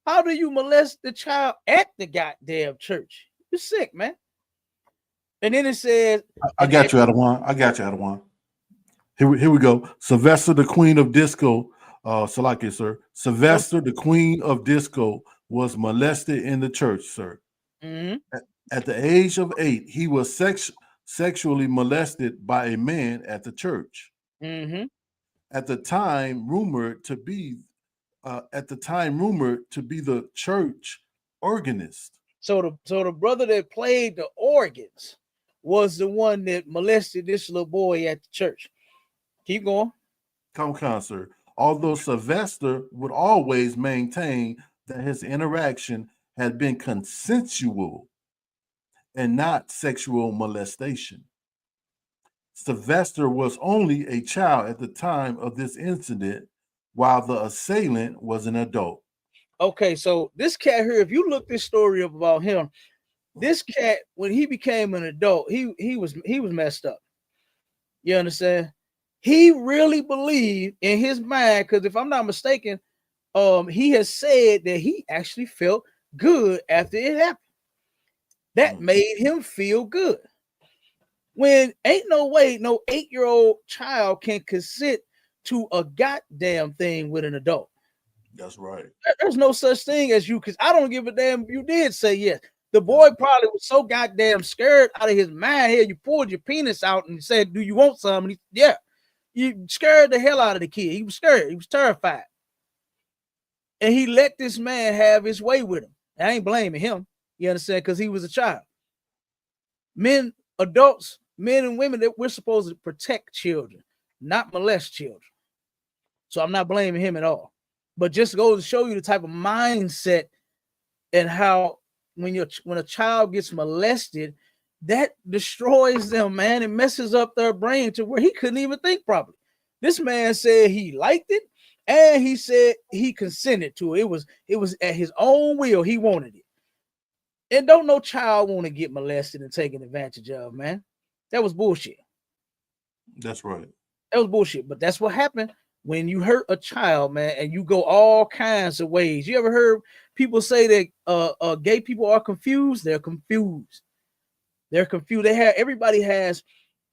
How do you molest the child at the goddamn church? You're sick, man. And then it says, I got you, Adawan. Here we go. Sylvester, the queen of disco. Salaki, sir. Sylvester, the queen of disco, was molested in the church, sir. Mm-hmm. At the age of 8, he was sexually molested by a man at the church. Mm-hmm. At the time, rumored to be the church organist. So the brother that played the organs was the one that molested this little boy at the church. Keep going. Come, sir. Although Sylvester would always maintain that his interaction had been consensual and not sexual molestation. Sylvester was only a child at the time of this incident, while the assailant was an adult. Okay, so this cat here, if you look this story up about him, this cat, when he became an adult, he was messed up. You understand? He really believed in his mind, because if I'm not mistaken, he has said that he actually felt good after it happened. That made him feel good. When ain't no way no 8-year-old child can consent to a goddamn thing with an adult. That's right. There's no such thing as you, because I don't give a damn if you did say yes. The boy probably was so goddamn scared out of his mind here. You pulled your penis out and said, "Do you want some?" And he, yeah. You scared the hell out of the kid. He was scared. He was terrified. And he let this man have his way with him. I ain't blaming him. You understand? Because he was a child. Men, adults, men and women, that we're supposed to protect children, not molest children. So I'm not blaming him at all. But just goes to show you the type of mindset and how when a child gets molested, that destroys them, man. It messes up their brain to where he couldn't even think properly. This man said he liked it, and he said he consented to it. It was at his own will. He wanted it. And don't no child want to get molested and taken advantage of, man. That was bullshit. That's right. That was bullshit. But that's what happened when you hurt a child, man, and you go all kinds of ways. You ever heard people say that gay people are confused? They're confused. They're confused. Everybody has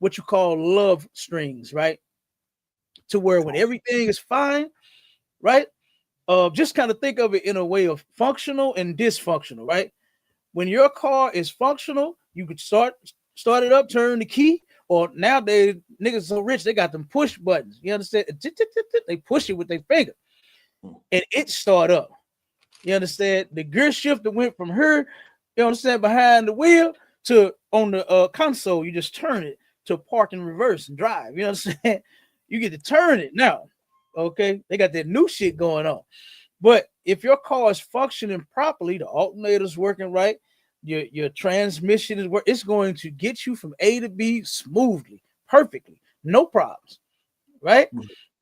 what you call love strings, right? To where when everything is fine, right? Just kind of think of it in a way of functional and dysfunctional, right? When your car is functional, you could start it up, turn the key, or nowadays niggas so rich they got them push buttons. You understand? They push it with their finger, and it start up. You understand? The gear shifter went from her, you understand, behind the wheel to on the console. You just turn it to park and reverse and drive. You understand? You get to turn it now. Okay, they got that new shit going on. But if your car is functioning properly, the alternator's working right, your transmission is working, it's going to get you from A to B smoothly, perfectly, no problems, right?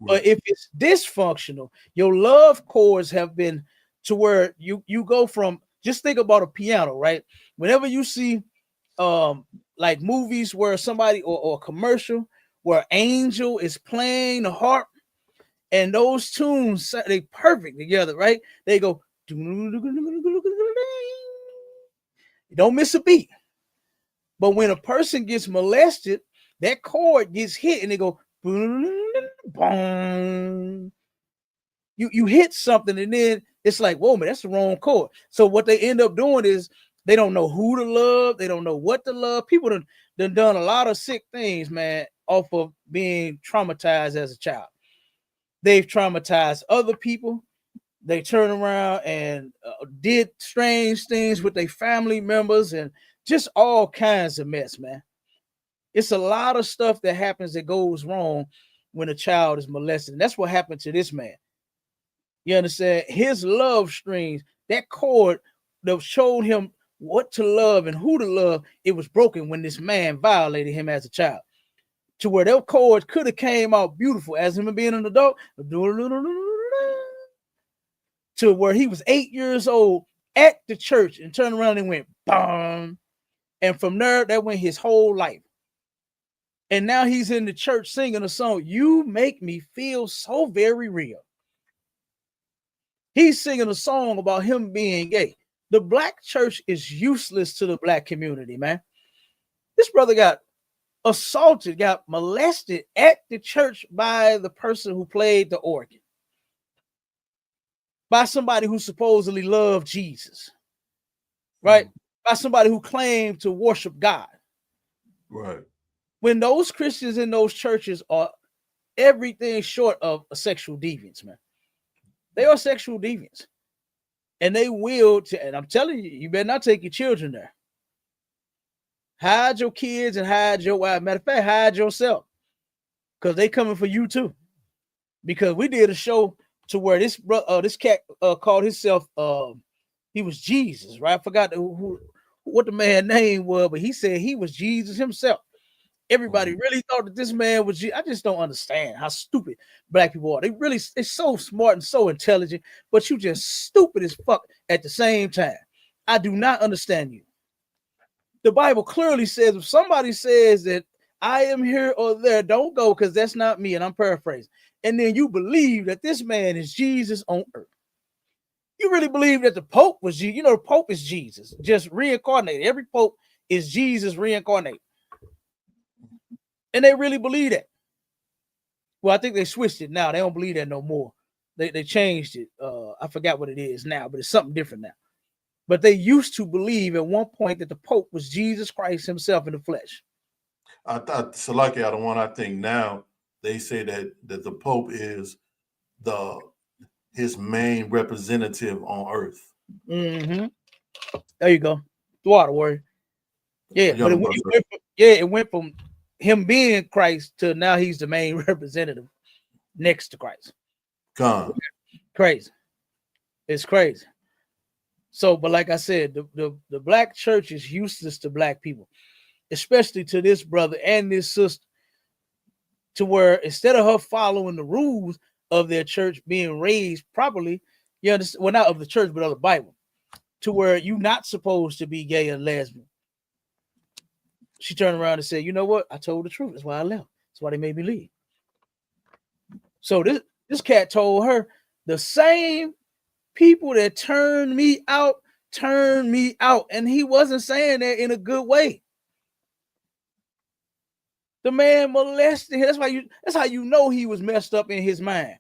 But if it's dysfunctional, your love chords have been to where you go from, just think about a piano, right? Whenever you see like movies where somebody or a commercial where Angel is playing the harp, and those tunes, they perfect together, right? They go, you don't miss a beat. But when a person gets molested, that chord gets hit and they go, boom. You hit something and then it's like, whoa, man, that's the wrong chord. So what they end up doing is they don't know who to love. They don't know what to love. People done a lot of sick things, man, off of being traumatized as a child. They've traumatized other people. They turn around and did strange things with their family members and just all kinds of mess, man. It's a lot of stuff that happens that goes wrong when a child is molested. And that's what happened to this man. You understand? His love strings, that cord that showed him what to love and who to love, it was broken when this man violated him as a child. To where that chord could have came out beautiful as him being an adult, to where he was 8 years old at the church and turned around and went bam, and from there that went his whole life. And now he's in the church singing a song, "You Make Me Feel So Very Real." He's singing a song about him being gay. The black church is useless to the black community, man. This brother got assaulted, got molested at the church by the person who played the organ, by somebody who supposedly loved Jesus, right? By somebody who claimed to worship God. Right. When those Christians in those churches are everything short of a sexual deviance, man. They are sexual deviants. And they will, and I'm telling you, you better not take your children there. Hide your kids and hide your wife. Matter of fact, hide yourself. Because they coming for you too. Because we did a show to where this cat called himself he was Jesus, right? I forgot what the man's name was, but he said he was Jesus himself. Everybody really thought that this man was Jesus. I just don't understand how stupid black people are. They're so smart and so intelligent, but you just stupid as fuck at the same time. I do not understand you. The Bible clearly says if somebody says that I am here or there, don't go, because that's not me. And I'm paraphrasing. And then you believe that this man is Jesus on earth. You really believe that the Pope was Jesus? You know, the Pope is Jesus, just reincarnated. Every Pope is Jesus reincarnated. And they really believe that. Well, I think they switched it now. They don't believe that no more. They changed it. I forgot what it is now, but it's something different now. But they used to believe at one point that the Pope was Jesus Christ himself in the flesh. I thought Salaki out of one. I think now they say that the Pope is his main representative on earth. Mm-hmm. There you go. Water word. Yeah, but it went from him being Christ to now he's the main representative next to Christ. God. Crazy. It's crazy. So, but like I said, the black church is useless to black people, especially to this brother and this sister, to where instead of her following the rules of their church being raised properly, you understand, well, not of the church, but of the Bible, to where you're not supposed to be gay and lesbian. She turned around and said, you know what? I told the truth. That's why I left. That's why they made me leave. So this cat told her, the same people that turned me out. And he wasn't saying that in a good way. The man molested her. That's how you know he was messed up in his mind.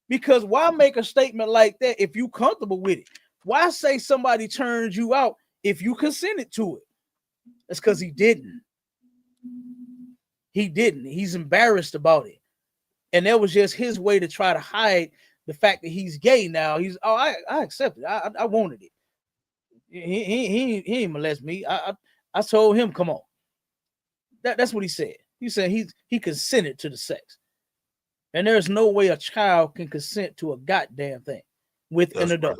Because why make a statement like that if you comfortable with it? Why say somebody turned you out if you consented to it? That's because he didn't. He didn't. He's embarrassed about it. And that was just his way to try to hide the fact that he's gay now. I accept it. I wanted it. He ain't molest me. I told him, come on. That's what he said. He said he consented to the sex. And there's no way a child can consent to a goddamn thing with an adult.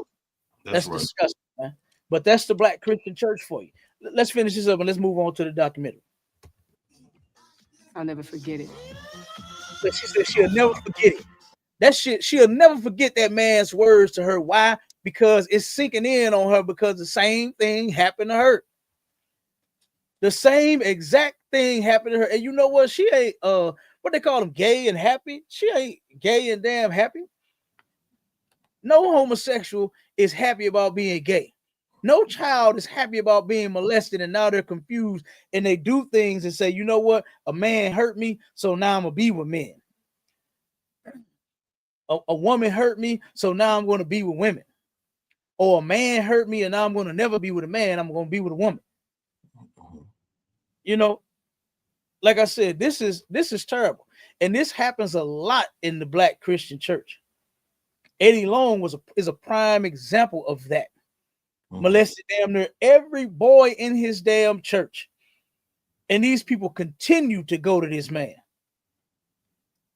Right. That's right. disgusting, man. But that's the Black Christian Church for you. Let's finish this up and let's move on to the documentary. I'll never forget it. But she said she'll never forget it. That shit, she'll never forget that man's words to her. Why? Because it's sinking in on her, because the same thing happened to her. The same exact thing happened to her. And you know what? She ain't what they call them, gay and happy. She ain't gay and damn happy. No homosexual is happy about being gay. No child is happy about being molested, and now they're confused and they do things and say, you know what? A man hurt me, so now I'm gonna be with men. A woman hurt me, so now I'm going to be with women. Or a man hurt me, and now I'm going to never be with a man. I'm going to be with a woman. You know, like I said, this is terrible, and this happens a lot in the Black Christian church. Eddie Long is a prime example of that. Molested damn near every boy in his damn church, and these people continue to go to this man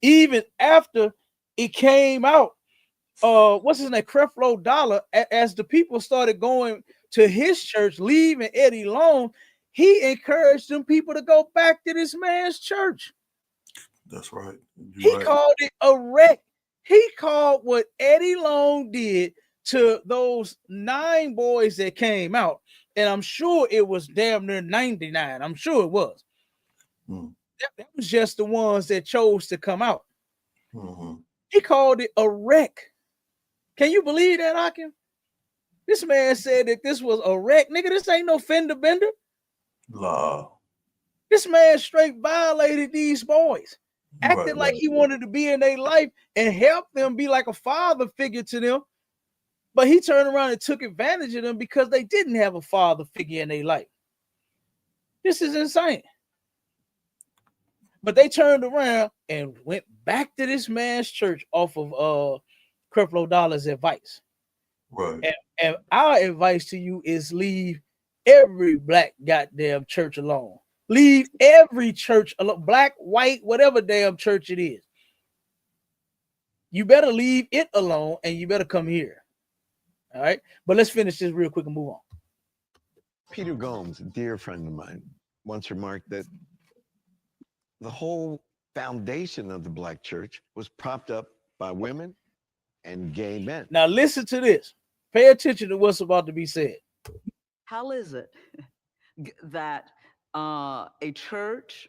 even after it came out. What's his name? Creflo Dollar. As the people started going to his church, leaving Eddie Long, he encouraged them people to go back to this man's church. That's right. He called it a wreck. He called what Eddie Long did to those 9 boys that came out, and I'm sure it was damn near 99. I'm sure it was. That was just the ones that chose to come out. He called it a wreck. Can you believe that, Akim? This man said that this was a wreck. Nigga, this ain't no fender bender. Law. This man straight violated these boys, acted like he wanted to be in their life and help them, be like a father figure to them. But he turned around and took advantage of them because they didn't have a father figure in their life. This is insane. But they turned around and went back to this man's church off of Creflo Dollar's advice. Right. And our advice to you is leave every black goddamn church alone. Leave every church alone, black, white, whatever damn church it is. you better leave it alone and you better come here. All right. But let's finish this real quick and move on. Peter Gomes, a dear friend of mine, once remarked that the whole foundation of the Black church was propped up by women and gay men. Now listen to this. Pay attention to what's about to be said. How is it that a church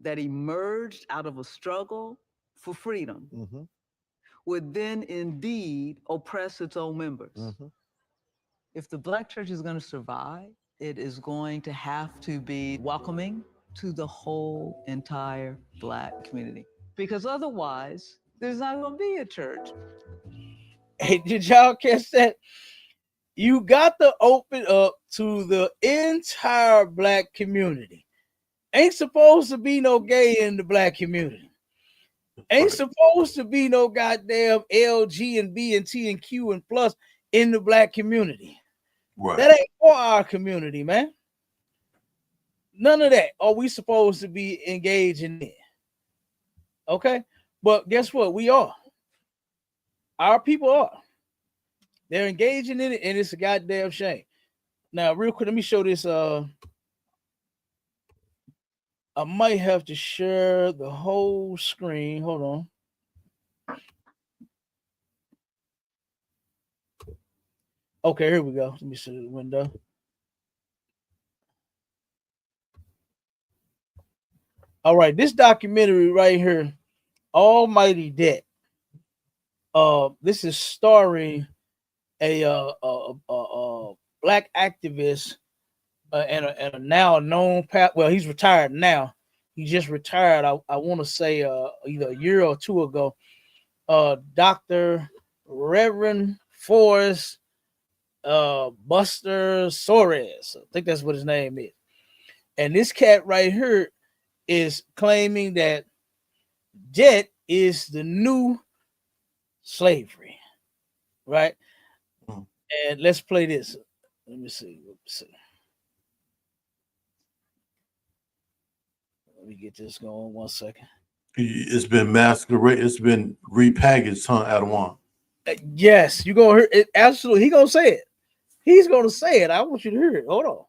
that emerged out of a struggle for freedom would then indeed oppress its own members? If the Black church is going to survive, it is going to have to be welcoming to the whole entire Black community, because otherwise there's not going to be a church. Hey, did y'all catch that? You got to open up to the entire Black community. Ain't supposed to be no gay in the Black community. Ain't supposed to be no goddamn L, G, and B, and T, and Q, and plus in the Black community. Right. That ain't for our community, man. None of that are we supposed to be engaging in. Okay? But guess what? We are. Our people are. They're engaging in it, and it's a goddamn shame. Now, real quick, let me show this. I might have to share the whole screen. Hold on. Okay, here we go. Let me see the window. All right, this documentary right here, Almighty Debt. This is starring a Black activist and a now known well, he's retired now. He just retired. I want to say either a year or two ago. Dr. Reverend Forrest Buster Soares. I think that's what his name is. And this cat right here is claiming that debt is the new slavery, right? And let's play this. Let me see. Let me get this going 1 second. It's been masqueraded. It's been repackaged, huh, Adawan? Yes, you're gonna hear it. Absolutely, he's gonna say it. He's gonna say it. I want you to hear it. Hold on.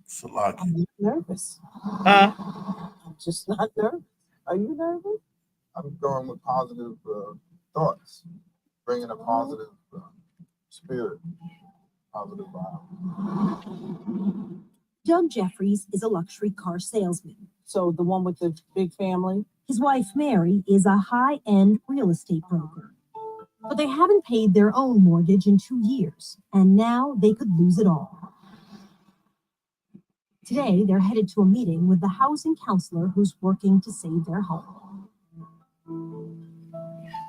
Salaki. I'm nervous. Huh? I'm just not nervous. Are you nervous? I'm going with positive thoughts, bringing a positive spirit, positive vibe. Doug Jeffries is a luxury car salesman. So the one with the big family? His wife, Mary, is a high-end real estate broker. But they haven't paid their own mortgage in 2 years, and now they could lose it all. Today, they're headed to a meeting with the housing counselor who's working to save their home.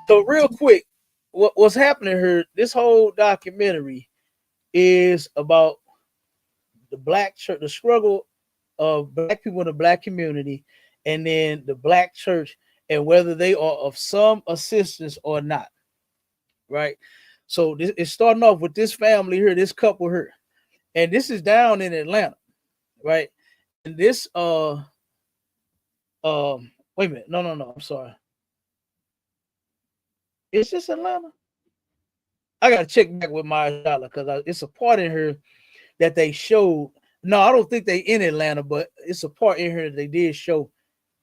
So real quick, what's happening here, this whole documentary is about the Black church, the struggle of Black people in the Black community, and then the Black church, and whether they are of some assistance or not, right? So this is starting off with this family here, this couple here, and this is down in Atlanta, right? And this wait a minute, no, I'm sorry. Is this Atlanta? I gotta check back with my dollar because it's a part in here that they showed. No, I don't think they in Atlanta, but it's a part in here that they did show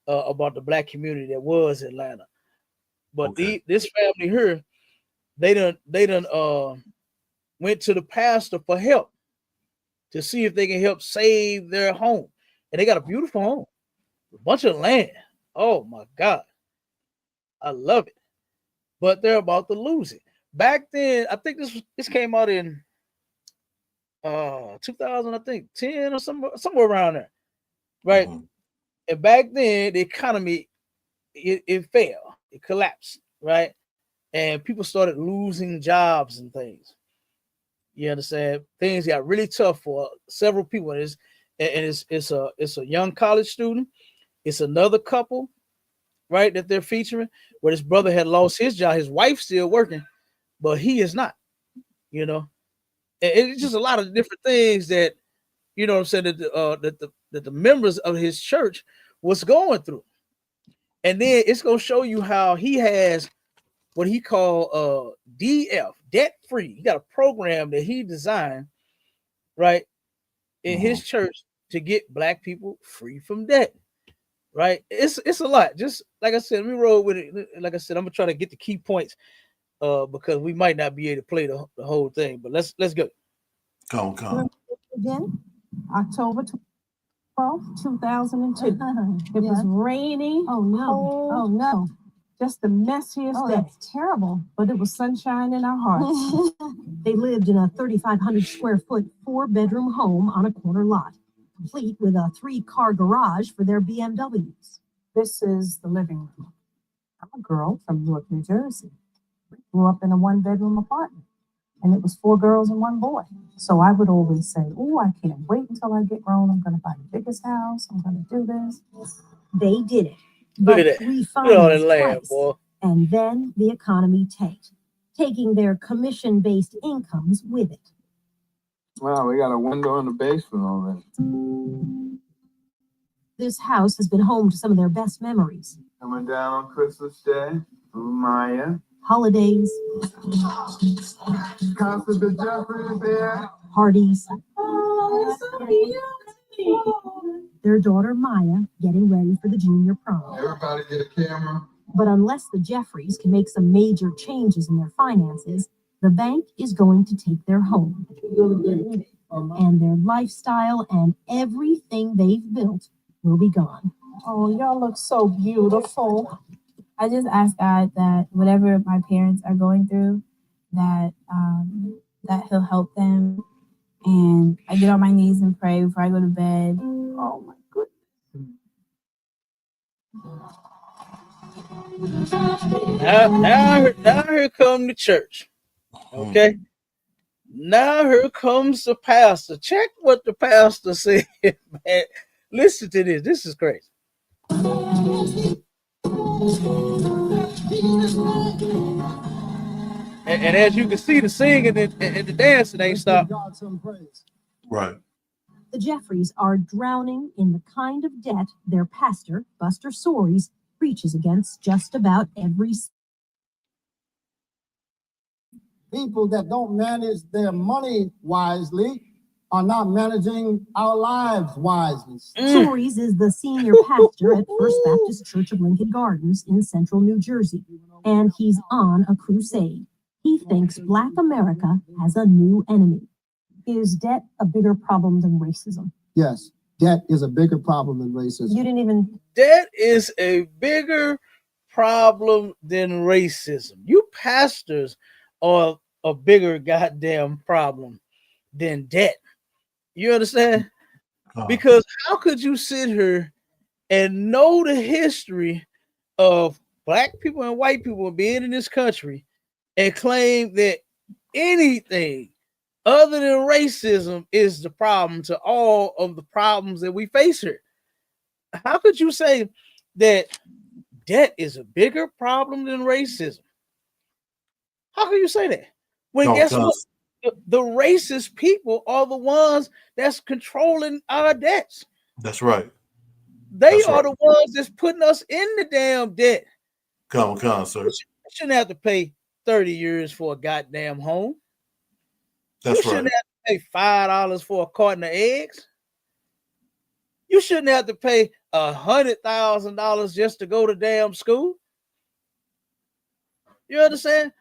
about the Black community that was Atlanta. But okay. This family here, they done went to the pastor for help to see if they can help save their home. And they got a beautiful home, a bunch of land. Oh my God. I love it. But they're about to lose it. Back then, I think this came out in 2000, I think 10 or somewhere around there, right? Mm-hmm. And back then, the economy it fell, it collapsed, right? And people started losing jobs and things. You understand? Things got really tough for several people. It's a young college student. It's another couple, right, that they're featuring, where his brother had lost his job. His wife's still working, but he is not, you know. And it's just a lot of different things that you know what I'm saying, that the members of his church was going through. And then it's gonna show you how he has what he called DF, debt free. He got a program that he designed, right, in his church to get black people free from debt. Right? It's a lot. Just like I said, we roll with it. Like I said, I'm gonna try to get the key points because we might not be able to play the whole thing, but let's go. Come. Again, October 12th, 2002. It was rainy. Oh no. Cold, Oh no. just the messiest day. That's terrible. But it was sunshine in our hearts. They lived in a 3,500 square foot, 4-bedroom home on a corner lot, complete with a 3-car garage for their BMWs. This is the living room. I'm a girl from Newark, New Jersey. Grew up in a 1-bedroom apartment, and it was 4 girls and 1 boy. So I would always say, oh, I can't wait until I get grown. I'm going to buy the biggest house. I'm going to do this. They did it. Look at that. Look at all that land, boy. And then the economy tanked, taking their commission-based incomes with it. Wow, we got a window in the basement already. This house has been home to some of their best memories. Coming down on Christmas Day, Maya. Holidays. Constable Jeffrey there. Parties. Oh, so beautiful. Their daughter Maya getting ready for the junior prom. Everybody get a camera. But unless the Jeffreys can make some major changes in their finances, the bank is going to take their home. And their lifestyle and everything they've built will be gone. Oh, y'all look so beautiful. I just ask God that whatever my parents are going through, that that He'll help them. And I get on my knees and pray before I go to bed. Oh my Now here come the church. Okay. Now here comes the pastor. Check what the pastor said, man. Listen to this. This is crazy. And as you can see, the singing and the dancing ain't stopped. Right. The Jeffreys are drowning in the kind of debt their pastor, Buster Soaries, preaches against just about every. People that don't manage their money wisely are not managing our lives wisely. Soaries is the senior pastor at First Baptist Church of Lincoln Gardens in central New Jersey, and he's on a crusade. He thinks Black America has a new enemy. Is debt a bigger problem than racism? Yes, debt is a bigger problem than racism. You didn't even. Debt is a bigger problem than racism. You pastors are a bigger goddamn problem than debt. You understand? Because how could you sit here and know the history of Black people and white people being in this country and claim that anything other than racism is the problem to all of the problems that we face here? How could you say that debt is a bigger problem than racism? How can you say that? When guess what? The racist people are the ones that's controlling our debts. That's right. They are the ones that's putting us in the damn debt. Come on, sir. You shouldn't have to pay 30 years for a goddamn home. That's you shouldn't have to pay $5 for a carton of eggs. You shouldn't have to pay $100,000 just to go to damn school. You understand?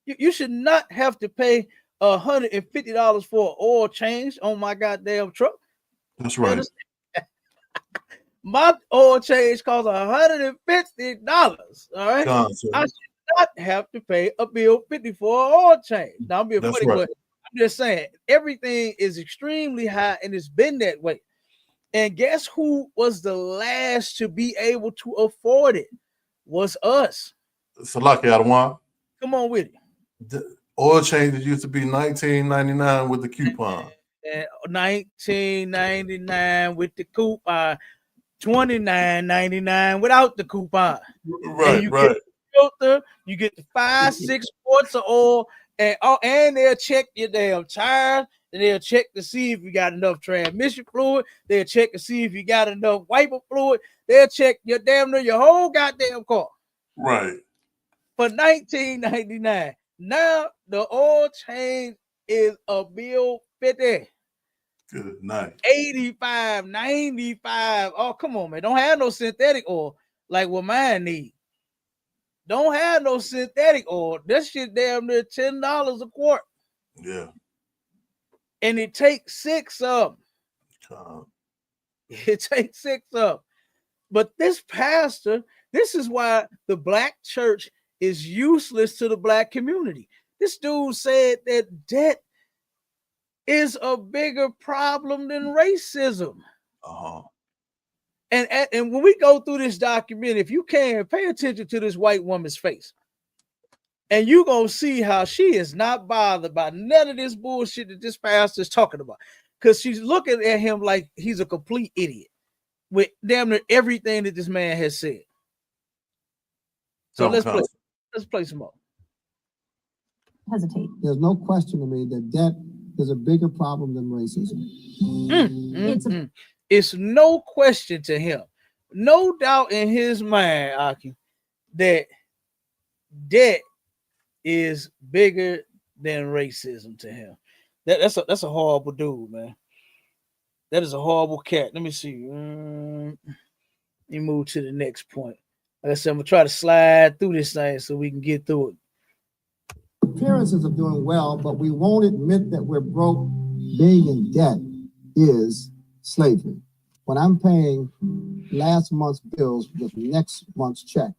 You should not have to pay $150 for an oil change on my goddamn truck. That's right. My oil change costs $150. All right. I should not have to pay $1.50 for an oil change. Now I'm being funny, but I'm just saying everything is extremely high and it's been that way. And guess who was the last to be able to afford it? Was us. Salaki Adwan. Come on with it. The oil changes used to be $19.99 with the coupon. $19.99 with the coupon. $29.99 without the coupon. Right, you right. Get the filter, you get the 5-6 quarts of oil, and they'll check your damn tires and they'll check to see if you got enough transmission fluid. They'll check to see if you got enough wiper fluid. They'll check your damn near your whole goddamn car. Right. For $19.99. Now the oil change is $1.50. Good night. 85, 95. Oh, come on, man. Don't have no synthetic oil like what mine need. Don't have no synthetic oil. This shit damn near $10 a quart. Yeah. And it takes 6 of them. It takes 6 of them. But this pastor, this is why the black church is useless to the black community. This dude said that debt is a bigger problem than racism. And when we go through this document, if you can, pay attention to this white woman's face. And you're going to see how she is not bothered by none of this bullshit that this pastor is talking about. Because she's looking at him like he's a complete idiot with damn near everything that this man has said. So let's play some more. Hesitate. There's no question to me that debt is a bigger problem than racism. It's no question to him, no doubt in his mind, Aki, that debt is bigger than racism to him. That's a horrible dude, man. That is a horrible cat. Let me see. Let me move to the next point. Like I said, I'm gonna try to slide through this thing so we can get through it. Appearances of doing well, but we won't admit that we're broke. Being in debt is slavery. When I'm paying last month's bills with next month's check,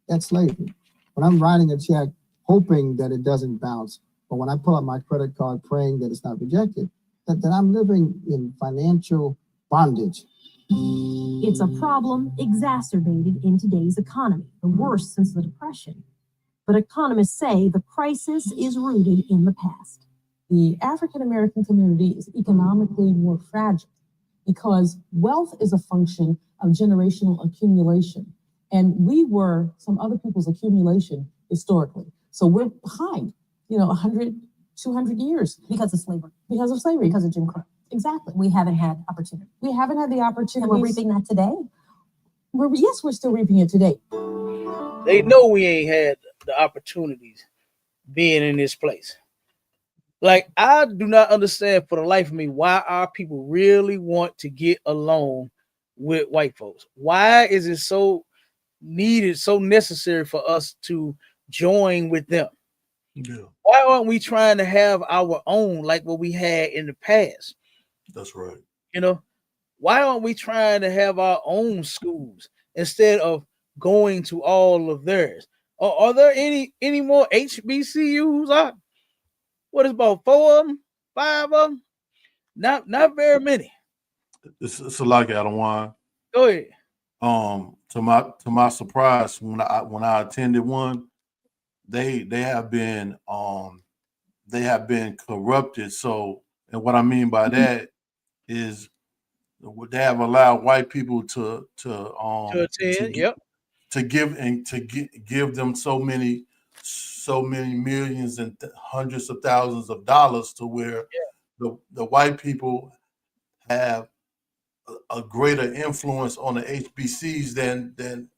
that's slavery. When I'm writing a check, hoping that it doesn't bounce, but when I pull out my credit card praying that it's not rejected, that I'm living in financial bondage. It's a problem exacerbated in today's economy, the worst since the Depression. But economists say the crisis is rooted in the past. The African American community is economically more fragile because wealth is a function of generational accumulation. And we were some other people's accumulation historically. So we're behind, 100, 200 years. Because of slavery. Because of slavery. Because of Jim Crow. Exactly. We haven't had opportunity. We haven't had the opportunity. And we're reaping that today. We're still reaping it today. They know we ain't had the opportunities being in this place. Like, I do not understand for the life of me why our people really want to get along with white folks. Why is it so needed, so necessary for us to join with them? Yeah. Why aren't we trying to have our own like what we had in the past? That's right. Why aren't we trying to have our own schools instead of going to all of theirs? Are there any more HBCUs? What is about 4 of them, 5 of them? Not very many. It's a lot, Adawan. Go ahead. To my surprise, when I attended one, they have been corrupted. So, and what I mean by that is they have allowed white people to attend, to give them so many millions and hundreds of thousands of dollars to where the white people have a greater influence on the HBCs than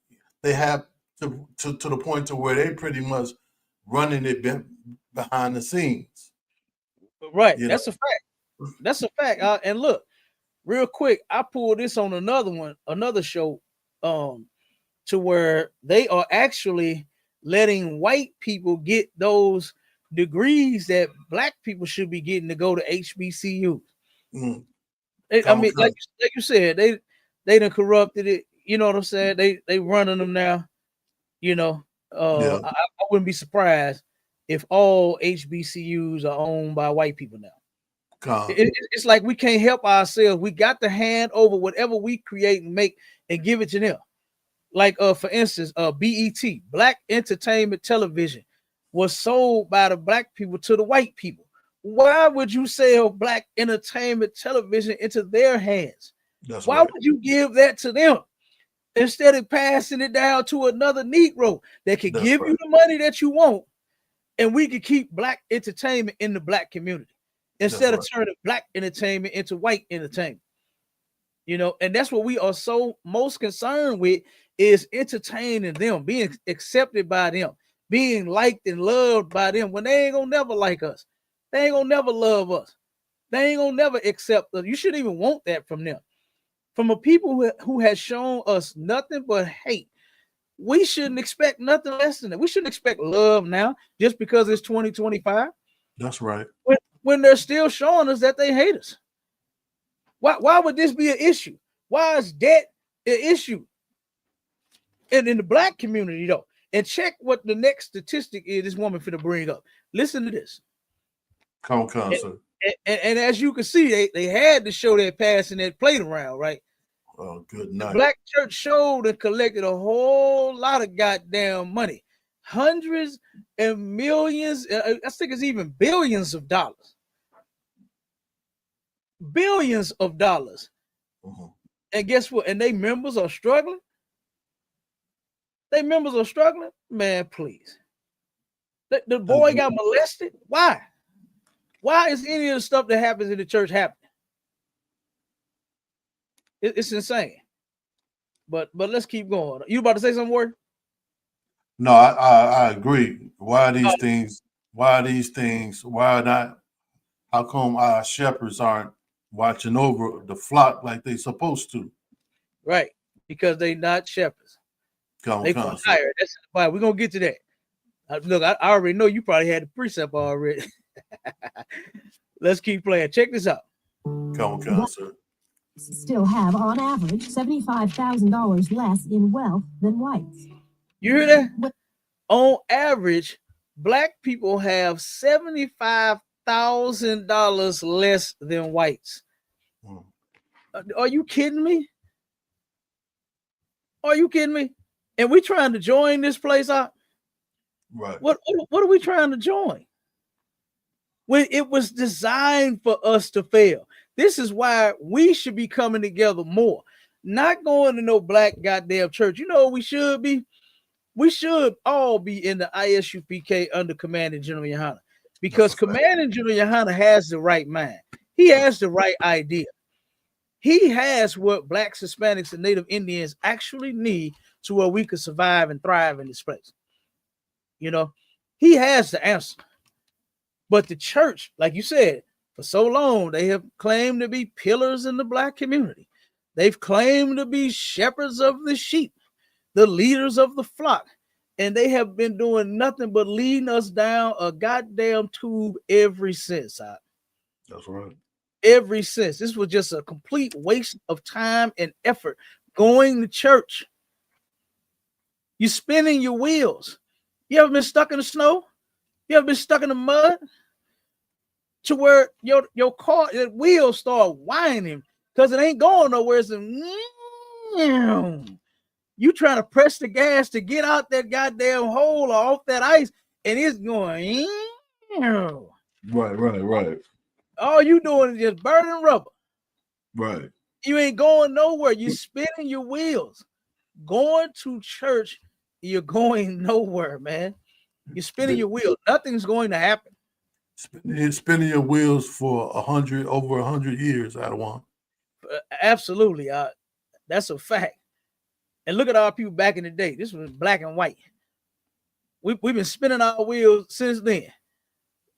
they have to the point to where they pretty much running it behind the scenes. Right. That's a fact. That's a fact. And look, real quick, I pulled this on another show, to where they are actually letting white people get those degrees that black people should be getting to go to HBCU. I mean, like you said, they done corrupted it. You know what I'm saying? They running them now. I wouldn't be surprised if all HBCUs are owned by white people now. It's like we can't help ourselves. We got to hand over whatever we create and make and give it to them. Like, for instance, BET, Black Entertainment Television, was sold by the black people to the white people. Why would you sell Black Entertainment Television into their hands? Why would you give that to them instead of passing it down to another Negro that could give you the money that you want, and we could keep black entertainment in the black community instead of turning black entertainment into white entertainment. You know, and that's what we are so most concerned with, is entertaining them, being accepted by them, being liked and loved by them, when they ain't gonna never like us. They ain't gonna never love us. They ain't gonna never accept us. You shouldn't even want that from them. From a people who has shown us nothing but hate, we shouldn't expect nothing less than that. We shouldn't expect love now just because it's 2025. That's right. When they're still showing us that they hate us. Why would this be an issue? Why is debt an issue? And in the black community, though, and check what the next statistic is this woman finna bring up. Listen to this. Come on, sir. And as you can see, they had to show that passing that plate around, right? Oh, good night. The black church showed and collected a whole lot of goddamn money. Hundreds and millions, I think it's even billions of dollars. Billions of dollars. And guess what? And they members are struggling. They members are struggling. Man, please. The boy got molested. Why? Why is any of the stuff that happens in the church happening? It's insane. But let's keep going. You about to say some word? No, I agree. Why are these things? Why are these things? Why not? How come our shepherds aren't watching over the flock like they supposed to? Right, because they not shepherds. They for hire. That's why we're gonna get to that. Look, I already know you probably had the precept already. Let's keep playing. Check this out. Come on, sir. Still have, on average, $75,000 less in wealth than whites. You hear that? On average, black people have $75,000 less than whites. Are you kidding me? Are you kidding me? And we trying to join this place out? Right. What are we trying to join? When it was designed for us to fail. This is why we should be coming together more. Not going to no black goddamn church. You know what we should be? We should all be in the ISUPK under Commanding General Yohana, because Commanding General Yohana has the right mind. He has the right idea. He has what blacks, Hispanics, and Native Indians actually need to where we could survive and thrive in this place. You know, he has the answer. But the church, like you said, for so long, they have claimed to be pillars in the black community. They've claimed to be shepherds of the sheep, the leaders of the flock. And they have been doing nothing but leading us down a goddamn tube ever since. That's right. Ever since. This was just a complete waste of time and effort going to church. You're spinning your wheels. You ever been stuck in the snow? You ever been stuck in the mud? To where your car, your wheels start whining because it ain't going nowhere. It's you trying to press the gas to get out that goddamn hole or off that ice, and it's going. Right. All you doing is just burning rubber. Right. You ain't going nowhere. You spinning your wheels. Going to church, you're going nowhere, man. You're spinning your wheels. Nothing's going to happen. Spinning your wheels for over 100 years, I want. Absolutely. That's a fact. And look at our people back in the day. This was black and white. We've been spinning our wheels since then.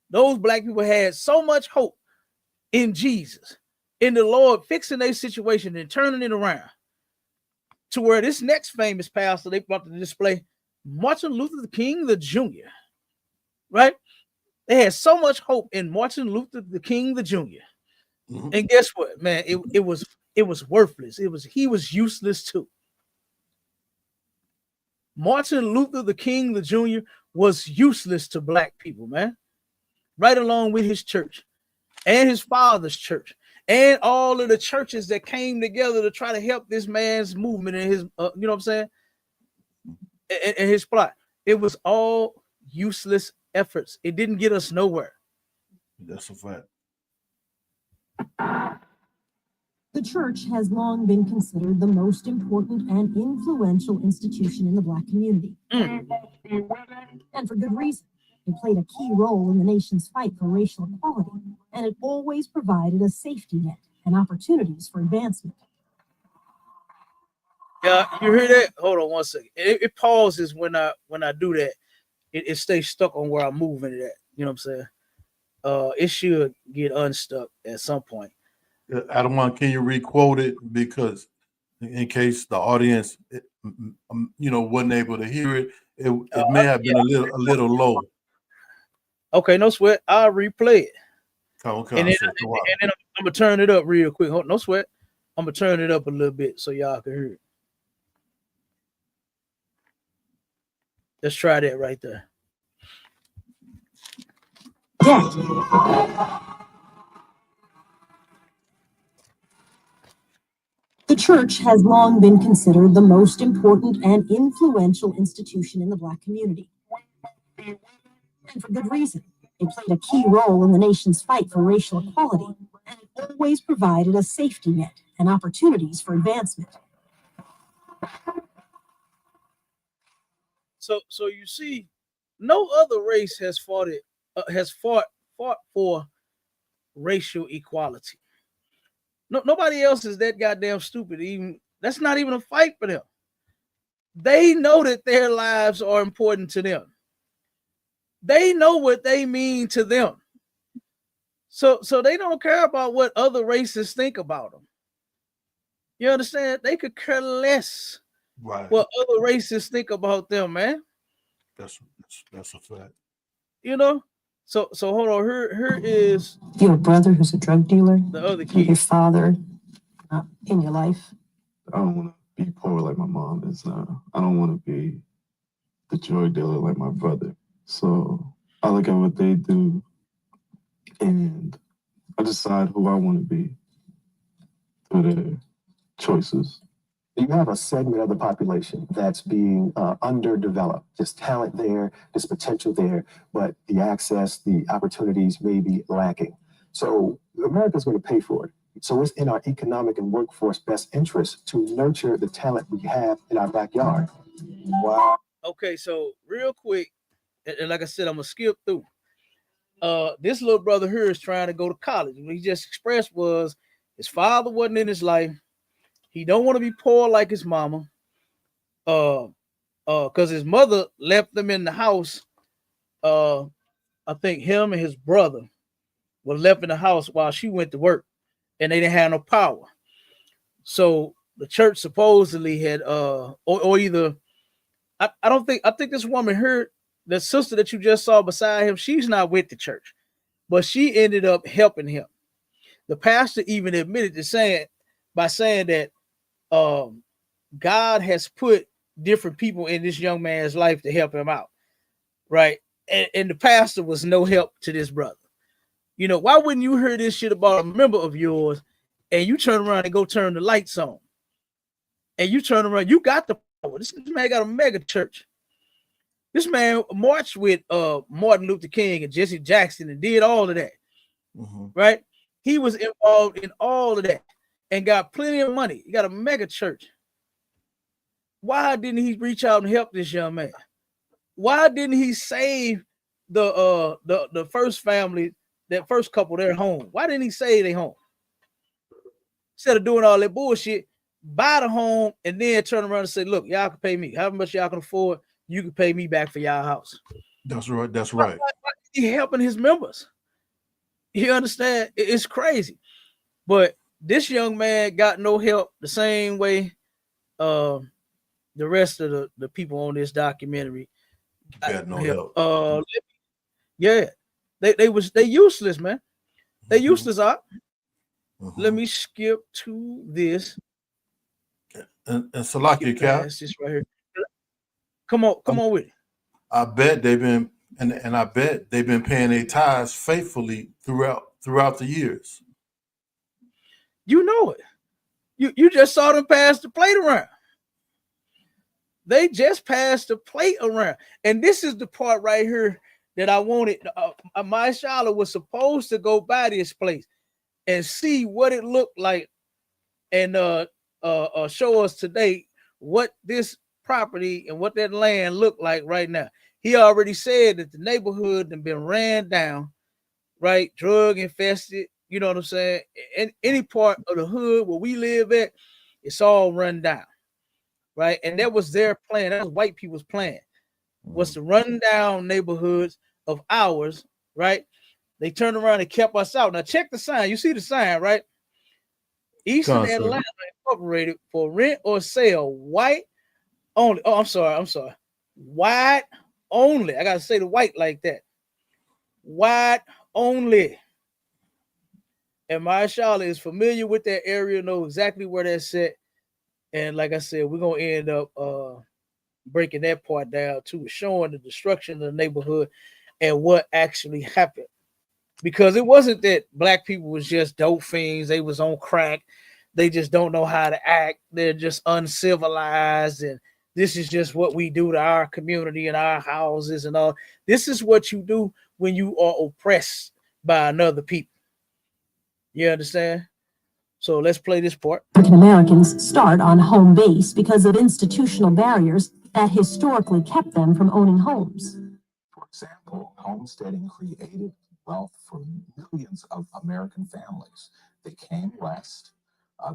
Those black people had so much hope in Jesus, in the Lord fixing their situation and turning it around to where this next famous pastor they brought to the display, Martin Luther King the Jr., right? They had so much hope in Martin Luther the King the Jr. Mm-hmm. And guess what, man? It was worthless. He was useless too. Martin Luther the King the Jr. was useless to black people, man. Right along with his church and his father's church and all of the churches that came together to try to help this man's movement and his, you know what I'm saying? And his plot. It was all useless efforts. It didn't get us nowhere. That's a fact. The church has long been considered the most important and influential institution in the black community. And for good reason. It played a key role in the nation's fight for racial equality and it always provided a safety net and opportunities for advancement. Yeah, you hear that? Hold on one second. It pauses when I do that. It stays stuck on where I'm moving it at. You know what I'm saying? It should get unstuck at some point. Adawan, can you re-quote it? Because in case the audience, wasn't able to hear it, it may have been a little low. Okay, no sweat. I'll replay it. Okay, and then I'm gonna turn it up real quick. No sweat. I'm gonna turn it up a little bit so y'all can hear it. Let's try that right there. The church has long been considered the most important and influential institution in the Black community. And for good reason. It played a key role in the nation's fight for racial equality, and it always provided a safety net and opportunities for advancement. So you see, no other race has fought for racial equality. Nobody else is that goddamn stupid. Even that's not even a fight for them. They know that their lives are important to them. They know what they mean to them. So they don't care about what other races think about them. You understand? They could care less what other races think about them, man. That's a fact. You know? So hold on. Here is You have a brother who's a drug dealer. The other kid. Your father in your life. I don't want to be poor like my mom is now. I don't want to be the drug dealer like my brother. So I look at what they do and I decide who I want to be through their choices. You have a segment of the population that's being underdeveloped. There's talent there, there's potential there, but the access, the opportunities may be lacking. So America's going to pay for it. So it's in our economic and workforce best interest to nurture the talent we have in our backyard. Wow. Okay, so real quick, and like I said, I'm gonna skip through. This little brother here is trying to go to college. What he just expressed was his father wasn't in his life. He don't want to be poor like his mama. Because his mother left them in the house. I think him and his brother were left in the house while she went to work, and they didn't have no power. So the church supposedly had or either I think this woman heard the sister that you just saw beside him, she's not with the church, but she ended up helping him. The pastor even admitted to saying that God has put different people in this young man's life to help him out, right? And the pastor was no help to this brother. You know, why wouldn't you hear this shit about a member of yours and you turn around and go turn the lights on? And you turn around, you got the power. This man got a mega church. This man marched with Martin Luther King and Jesse Jackson and did all of that, right? He was involved in all of that and got plenty of money. He got a mega church. Why didn't he reach out and help this young man? Why didn't he save the first family, that first couple, their home? Why didn't he save their home? Instead of doing all that bullshit, buy the home and then turn around and say, look, y'all can pay me. However much y'all can afford, you can pay me back for y'all house. That's right. That's right. Why he helping his members? You understand? It's crazy. But this young man got no help the same way the rest of the people on this documentary got no help. Yeah, they useless, man. They useless. Let me skip to this. And Salakia, Cap. This right here. Come on with it. I bet they've been and I bet they've been paying their tithes faithfully throughout the years. You know it. You just saw them pass the plate around. They just passed the plate around. And this is the part right here that I wanted. My Shala was supposed to go by this place and see what it looked like and show us today what this property and what that land looked like right now. He already said that the neighborhood had been ran down. right? Drug infested, you know what I'm saying? And any part of the hood where we live at, it's all run down, right? And that was their plan. That was white people's plan, was to run down neighborhoods of ours, right? They turned around and kept us out. Now check the sign. You see the sign, right? Eastern Atlanta Incorporated for rent or sale, white only. Oh, I'm sorry. White only. I gotta say the white like that. White only. And my Charlotte is familiar with that area, know exactly where that's at. And like I said, we're gonna end up breaking that part down too, showing the destruction of the neighborhood and what actually happened. Because it wasn't that black people was just dope fiends, they was on crack, they just don't know how to act, they're just uncivilized, and this is just what we do to our community and our houses and all. This is what you do when you are oppressed by another people. You understand? So let's play this part. African Americans start on home base because of institutional barriers that historically kept them from owning homes. For example, homesteading created wealth for millions of American families. They came west,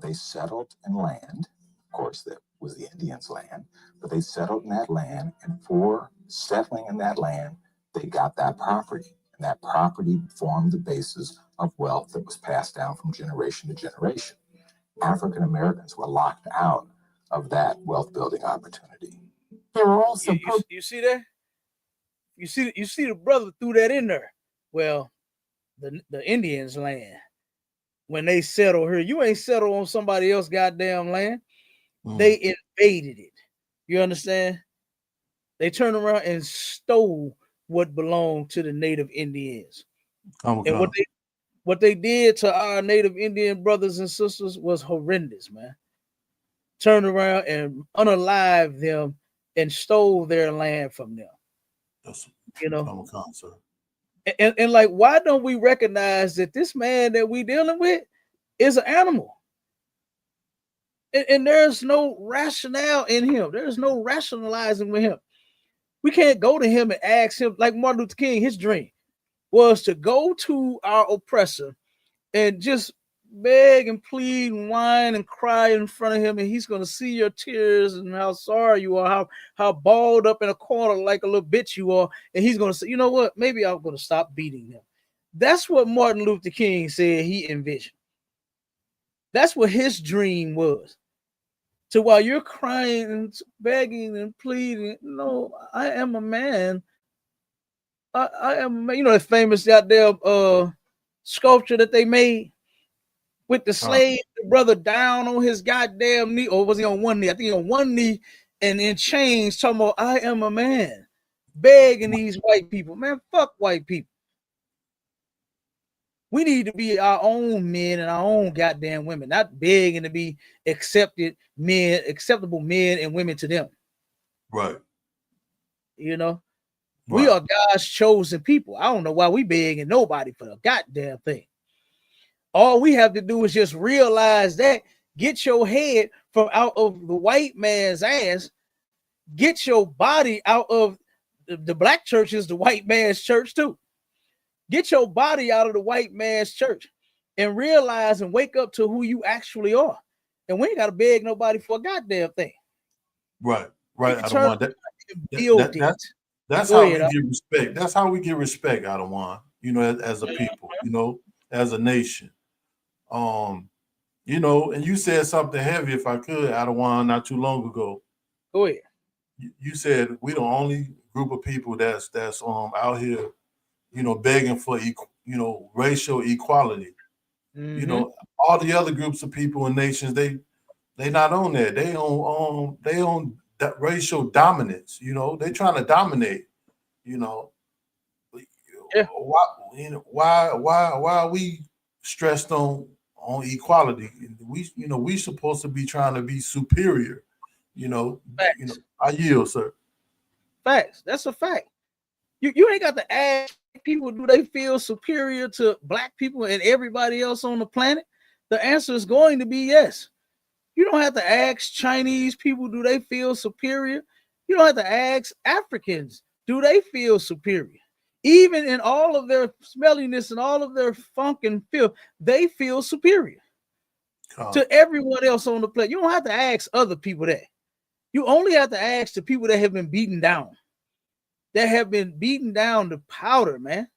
they settled in land. Of course, that was the Indians' land, but they settled in that land, and for settling in that land, they got that property. And that property formed the basis of wealth that was passed down from generation to generation. African Americans were locked out of that wealth building opportunity. There were also you see that? You see the brother threw that in there. Well, the Indians' land, when they settle here, you ain't settled on somebody else's goddamn land. They invaded it. You understand? They turned around and stole what belonged to the native Indians. And what they did to our native Indian brothers and sisters was horrendous, man. Turned around and unalived them and stole their land from them. You know, and like, why don't we recognize that this man that we dealing with is an animal? And there's no rationale in him. There's no rationalizing with him. We can't go to him and ask him, like Martin Luther King, his dream was to go to our oppressor and just beg and plead and whine and cry in front of him, and he's going to see your tears and how sorry you are, how balled up in a corner like a little bitch you are, and he's going to say, you know what, maybe I'm going to stop beating him. That's what Martin Luther King said he envisioned. That's what his dream was. So while you're crying and begging and pleading, no, I am a man. I am, you know, the famous goddamn sculpture that they made with the slave, the brother down on his goddamn knee, or was he on one knee? I think on one knee and in chains, talking about, I am a man, begging these white people. Man, fuck white people. We need to be our own men and our own goddamn women, not begging to be acceptable men and women to them. Right. You know, we are God's chosen people. I don't know why we begging nobody for a goddamn thing. All we have to do is just realize that, get your head from out of the white man's ass, get your body out of the black church is the white man's church too. Get your body out of the white man's church and realize and wake up to who you actually are. And we ain't got to beg nobody for a goddamn thing. Right. I don't want that. That's how we get respect. That's how we get respect, I don't want, you know, as a people, you know, as a nation. You know, and you said something heavy, if I could, I don't want, not too long ago. Go ahead. You said we the only group of people that's out here, you know, begging for racial equality. You know, all the other groups of people and nations, they not on that. They on that racial dominance. You know, they trying to dominate. You know, why are we stressed on equality? We supposed to be trying to be superior. You know, I yield, sir. Facts. That's a fact. You ain't got to ask people, do they feel superior to black people and everybody else on the planet? The answer is going to be yes. You don't have to ask Chinese people, do they feel superior? You don't have to ask Africans, do they feel superior? Even in all of their smelliness and all of their funk and filth, they feel superior to everyone else on the planet. You don't have to ask other people that. You only have to ask the people that have been beaten down. That have been beaten down to powder, man.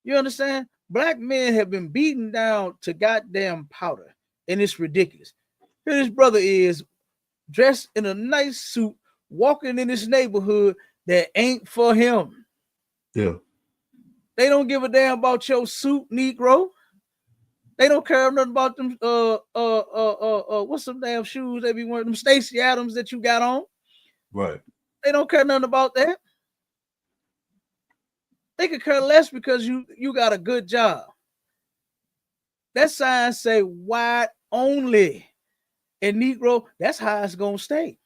You understand? Black men have been beaten down to goddamn powder, and it's ridiculous. Here this brother is dressed in a nice suit, walking in this neighborhood that ain't for him. Yeah. They don't give a damn about your suit, Negro. They don't care nothing about them. What's some damn shoes they be wearing? Them Stacey Adams that you got on. Right. They don't care nothing about that. They could care less because you got a good job. That sign say white only. And Negro, that's how it's gonna stay.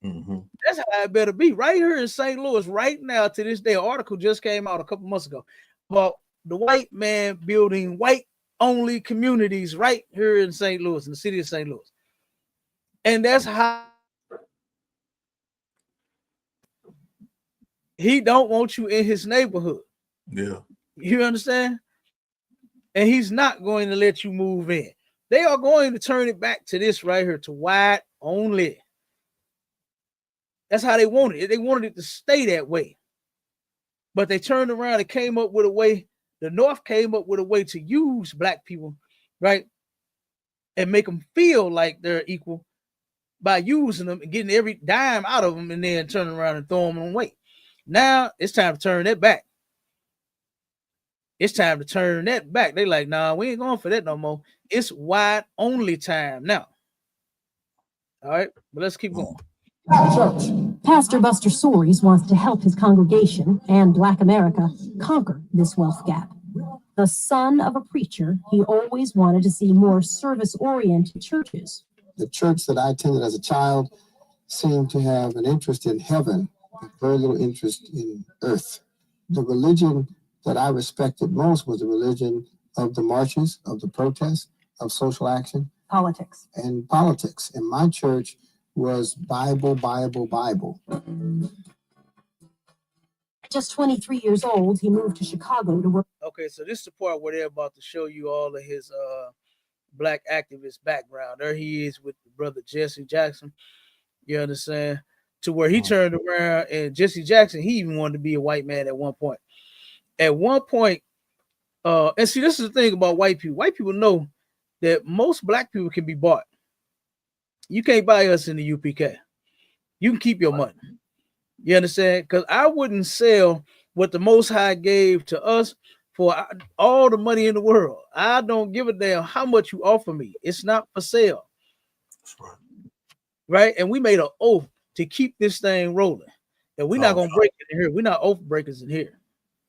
That's how it better be. Right here in St. Louis, right now, to this day, an article just came out a couple months ago about the white man building white only communities right here in St. Louis, in the city of St. Louis. And that's how he don't want you in his neighborhood. Yeah. You understand? And he's not going to let you move in. They are going to turn it back to this right here, to white only. That's how they wanted it. They wanted it to stay that way. But they turned around and came up with a way. The North came up with a way to use black people, right? And make them feel like they're equal by using them and getting every dime out of them and then turning around and throwing them away. Now it's time to turn that back. It's time to turn that back. They like, nah, we ain't going for that no more. It's white only time now. All right, but let's keep going. Pastor Buster Soaries wants to help his congregation and Black America conquer this wealth gap. The son of a preacher, he always wanted to see more service-oriented churches. The church that I attended as a child seemed to have an interest in heaven, but very little interest in earth. The religion that I respected most was the religion of the marches, of the protests, of social action. Politics. And politics. And my church was Bible, Bible, Bible. Just 23 years old, he moved to Chicago to work. Okay, so this is the part where they're about to show you all of his black activist background. There he is with the brother Jesse Jackson. You understand? To where he turned around, and Jesse Jackson, he even wanted to be a white man at one point. At one point, and see, this is the thing about white people. White people know that most black people can be bought. You can't buy us in the UPK. You can keep your money. You understand? Because I wouldn't sell what the Most High gave to us for all the money in the world. I don't give a damn how much you offer me. It's not for sale. That's right. Right? And we made an oath to keep this thing rolling. And we're not going to break it in here. We're not oath breakers in here.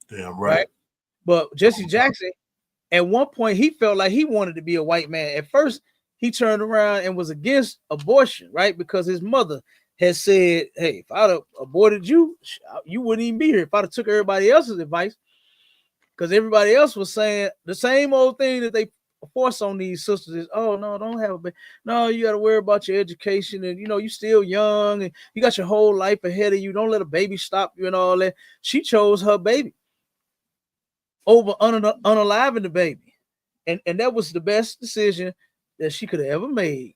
Damn right. But Jesse Jackson, at one point, he felt like he wanted to be a white man. At first, he turned around and was against abortion, right? Because his mother had said, hey, if I'd have aborted you, you wouldn't even be here. If I'd have took everybody else's advice, because everybody else was saying the same old thing that they force on these sisters is, oh, no, don't have a baby. No, you got to worry about your education. And, you know, you're still young and you got your whole life ahead of you. Don't let a baby stop you and all that. She chose her baby over unaliving the baby. And that was the best decision that she could have ever made,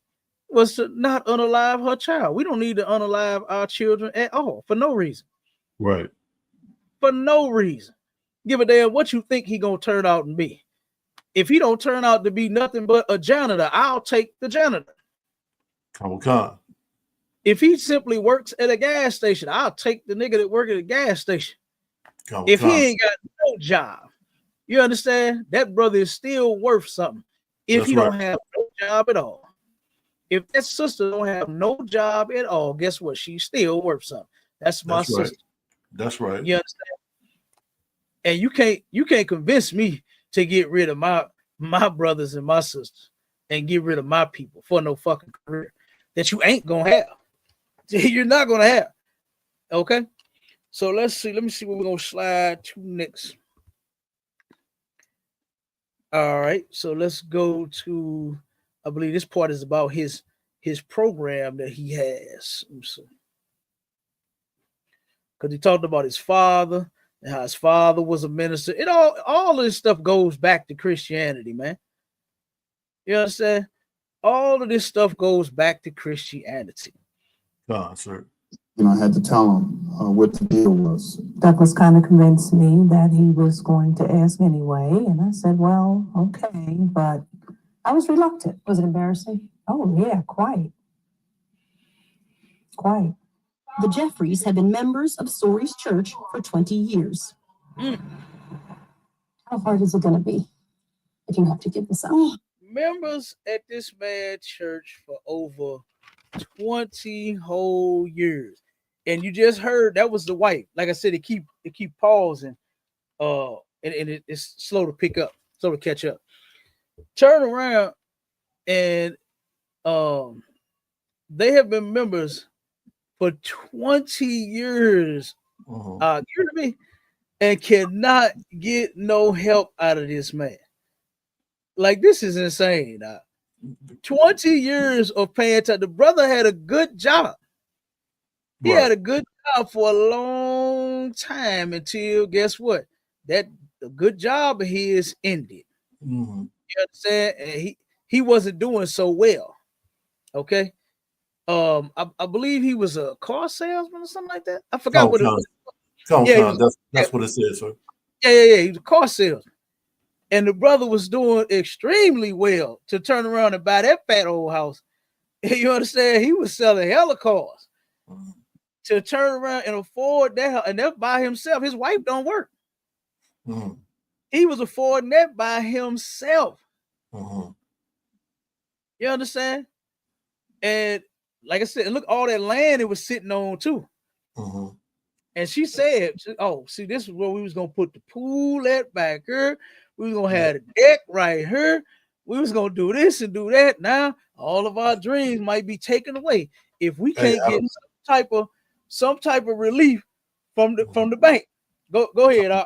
was to not unalive her child. We don't need to unalive our children at all, for no reason. Right. For no reason. Give a damn what you think he gonna turn out and be. If he don't turn out to be nothing but a janitor, I'll take the janitor. Okay. If he simply works at a gas station, I'll take the nigga that work at a gas station. If he ain't got no job, you understand? That brother is still worth something. If That's he right. don't have no job at all. If that sister don't have no job at all, guess what? She's still worth something. That's my That's right. sister. That's right. You understand? And you can't convince me to get rid of my brothers and my sisters and get rid of my people for no fucking career that you ain't gonna have. You're not gonna have. Okay. So let's see. Let me see what we're gonna slide to next. All right. So let's go to, I believe this part is about his program that he has. Let me see. because he talked about his father and how his father was a minister. It all of this stuff goes back to Christianity, man. You understand? All of this stuff goes back to Christianity. Sir. I had to tell him what the deal was. Douglas kind of convinced me that he was going to ask anyway. And I said, well, okay. But I was reluctant. Was it embarrassing? Oh, yeah, quite. Quite. The Jeffries have been members of Story's church for 20 years. How hard is it going to be if you have to give this up? Members at this man's church for over 20 whole years. And you just heard that was the wife. Like I said, it keep pausing. And it's slow to pick up, slow to catch up. Turn around and they have been members for 20 years. You hear me? And cannot get no help out of this man. Like, this is insane. 20 years of paying attention. The brother had a good job. He had a good job for a long time until, guess what? That the good job of his ended. You understand? And he wasn't doing so well. Okay. I believe he was a car salesman or something like that. I forgot what it was. That's what it says, sir. Yeah. He was a car salesman. And the brother was doing extremely well to turn around and buy that fat old house. You understand? He was selling hella cars to turn around and afford that house, and that's by himself. His wife don't work. He was affording that by himself. You understand? And like I said, look, all that land it was sitting on too. And she said, "Oh, see, this is where we was gonna put the pool at back here. We was gonna have the deck right here. We was gonna do this and do that. Now all of our dreams might be taken away if we can't get some type of relief from the bank." Go ahead,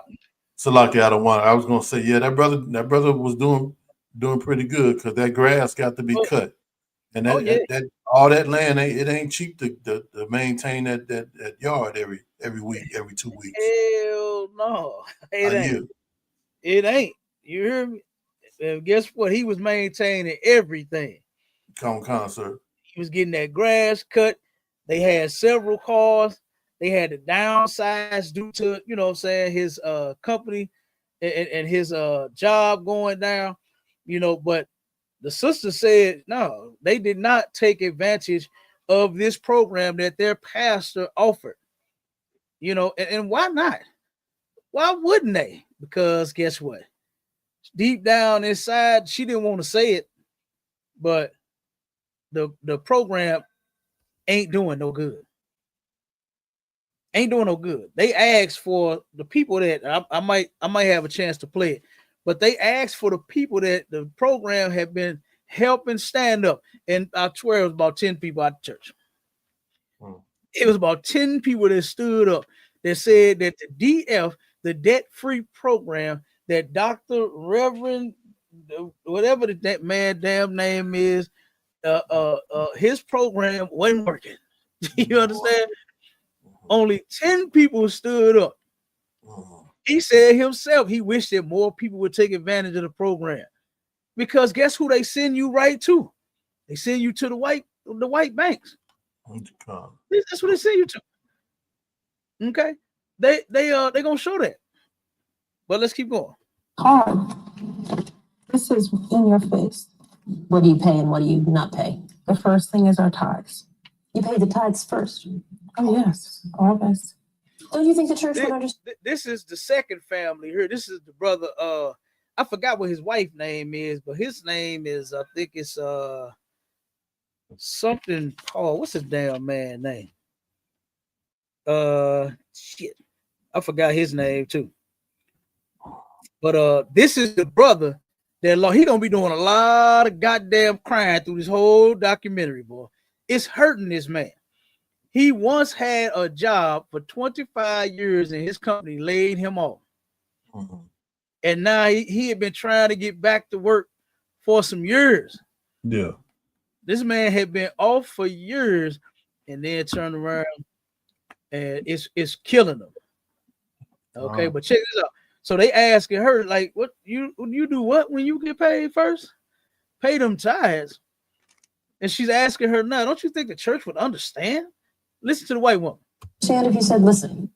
Salaki, I don't want. I was gonna say, yeah, that brother was doing pretty good because that grass got to be cut, and that all that land it ain't cheap to maintain that yard every week, every 2 weeks. Hell no, it ain't. It ain't. You hear me? And guess what? He was maintaining everything. Come, sir. He was getting that grass cut. They had several cars. They had to downsize due to, you know what I'm saying, his company and his job going down, you know, but the sister said, no, they did not take advantage of this program that their pastor offered, you know, and why not? Why wouldn't they? Because guess what? Deep down inside, she didn't want to say it, but the program ain't doing no good. Ain't doing no good. They asked for the people that I might have a chance to play it, but they asked for the people that the program had been helping stand up. And I swear it was about 10 people at the church. It was about 10 people that stood up that said that the DF, the debt-free program that Dr. Reverend, whatever that man damn name is, his program wasn't working. You understand? Only 10 people stood up. He said himself, he wished that more people would take advantage of the program. Because guess who they send you right to? They send you to the white banks. That's what they send you to. Okay. They gonna show that. But let's keep going. Hard. This is in your face. What do you pay and what do you not pay? The first thing is our tithes. You pay the tithes first. Oh, yes. Always. Don't you think the church would understand? This is the second family here. This is the brother. I forgot what his wife's name is, but his name is, I think it's something Paul. What's his damn man name? Shit. I forgot his name too. But this is the brother that he gonna be doing a lot of goddamn crying through this whole documentary, boy. It's hurting this man. He once had a job for 25 years and his company laid him off. And now he had been trying to get back to work for some years. Yeah. This man had been off for years and then turned around and it's killing them. Okay, Oh. but check this out. So they asking her, like, what you do what when you get paid first? Pay them tithes. And she's asking her now, don't you think the church would understand? Listen to the white woman. Understand if you said, listen,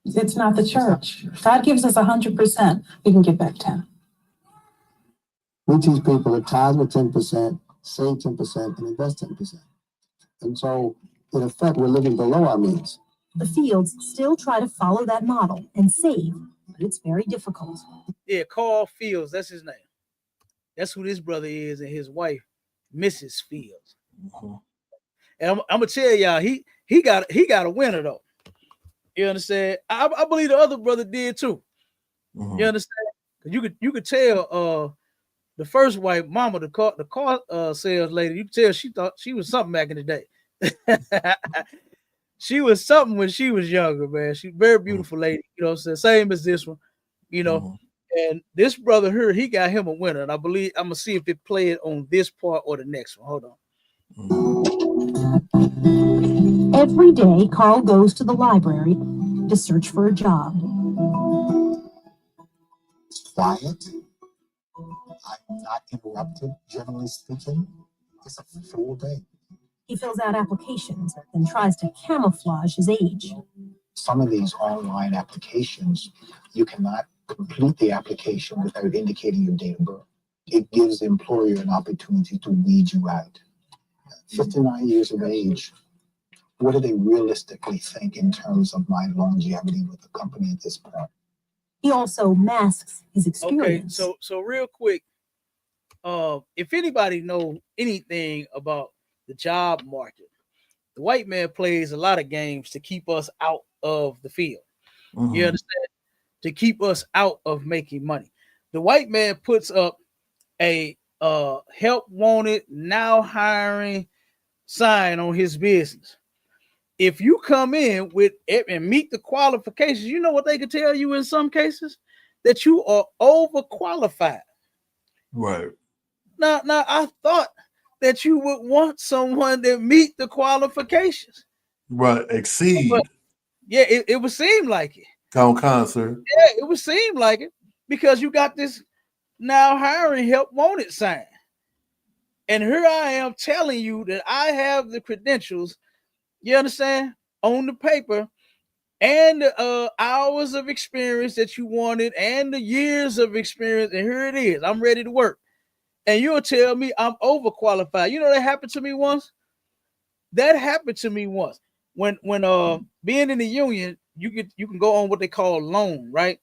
it's not the church. God gives us 100%. We can give back 10. We teach people to tithe with 10%, save 10%, and invest 10%. And so, in effect, we're living below our means. The Fields still try to follow that model and save, but it's very difficult. Yeah, Carl Fields, that's his name. That's who this brother is, and his wife, Mrs. Fields. And I'm gonna tell y'all, he got a winner though. You understand? I believe the other brother did too. You understand? You could tell the first wife, mama, the car sales lady, you could tell she thought she was something back in the day. She was something when she was younger, man. She's a very beautiful lady, you know what I'm saying? Same as this one, you know. And this brother here, he got him a winner. And I believe I'm gonna see if it played on this part or the next one. Hold on. Every day, Carl goes to the library to search for a job. Quiet. I'm not interrupted, generally speaking. It's a full day. He fills out applications and tries to camouflage his age. Some of these online applications, you cannot complete the application without indicating your date of birth. It gives the employer an opportunity to weed you out. 59 years of age, what do they realistically think in terms of my longevity with the company at this point? He also masks his experience. Okay, so real quick, if anybody know anything about the job market, the white man plays a lot of games to keep us out of the field. You understand? To keep us out of making money. The white man puts up a help wanted, now hiring sign on his business. If you come in with it and meet the qualifications, you know what they could tell you in some cases? That you are overqualified. Right. Now I thought that you would want someone that meet the qualifications. Right. Exceed. But yeah, it would seem like it. Concert. Yeah, it would seem like it because you got this now hiring help wanted sign. And here I am telling you that I have the credentials, you understand, on the paper, and the hours of experience that you wanted, and the years of experience, and here it is. I'm ready to work. And you'll tell me I'm overqualified. You know that happened to me once? That happened to me once. When being in the union, you can go on what they call loan, right?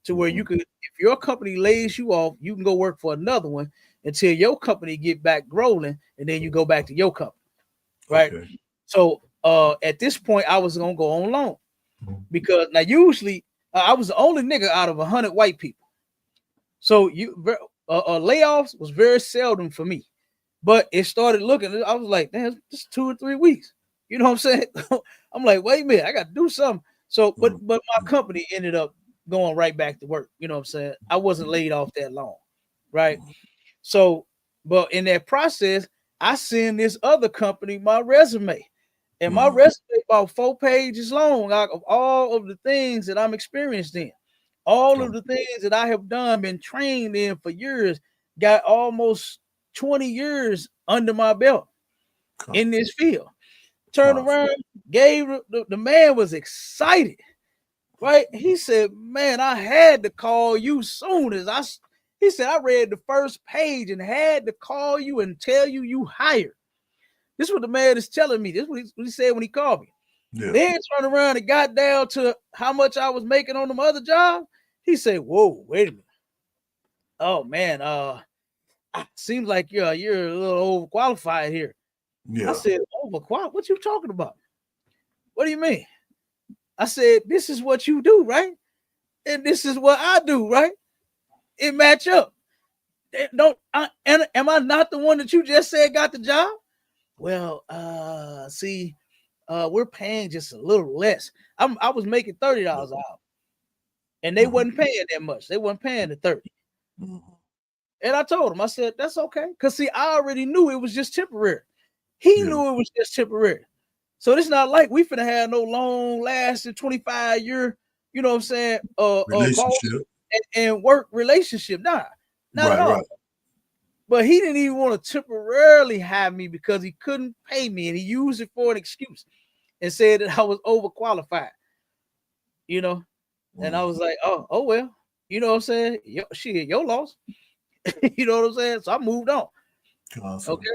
To where you could, if your company lays you off, you can go work for another one until your company get back rolling, and then you go back to your company, right? Okay. So at this point, I was gonna go on loan because now usually I was the only nigga out of 100 white people. So layoffs was very seldom for me, but it started looking. I was like, damn, just 2 or 3 weeks. You know what I'm saying? I'm like, wait a minute, I got to do something. So, but my company ended up going right back to work. You know what I'm saying? I wasn't laid off that long, right? So, but in that process, I send this other company my resume, and my resume about 4 pages long out of all of the things that I'm experienced in, all of the things that I have done, been trained in for years, got almost 20 years under my belt in this field. Turned around, gave the man was excited, right? He said, man, I had to call you soon as he said, I read the first page and had to call you and tell you hired. This is what the man is telling me. This is what he said when he called me. Yeah. Then turned around and got down to how much I was making on the other job. He said, whoa, wait a minute. Oh man, seems like you're a little overqualified here. Yeah. I said, overqualified? What you talking about? What do you mean? I said, this is what you do, right? And this is what I do, right? It match up. Am I not the one that you just said got the job? Well, see, we're paying just a little less. I was making $30 an hour, and they wasn't paying that much. They wasn't paying the 30. And I told him, I said, that's okay. Because see, I already knew it was just temporary. He knew it was just temporary. So it's not like we finna have no long lasting 25-year, you know what I'm saying, boss Relationship. and work relationship. Nah, not at Right, all. right. But he didn't even want to temporarily have me because he couldn't pay me, and he used it for an excuse and said that I was overqualified. You know, and I was like, oh well, you know what I'm saying? Shit, your loss. You know what I'm saying? So I moved on. Awesome. Okay.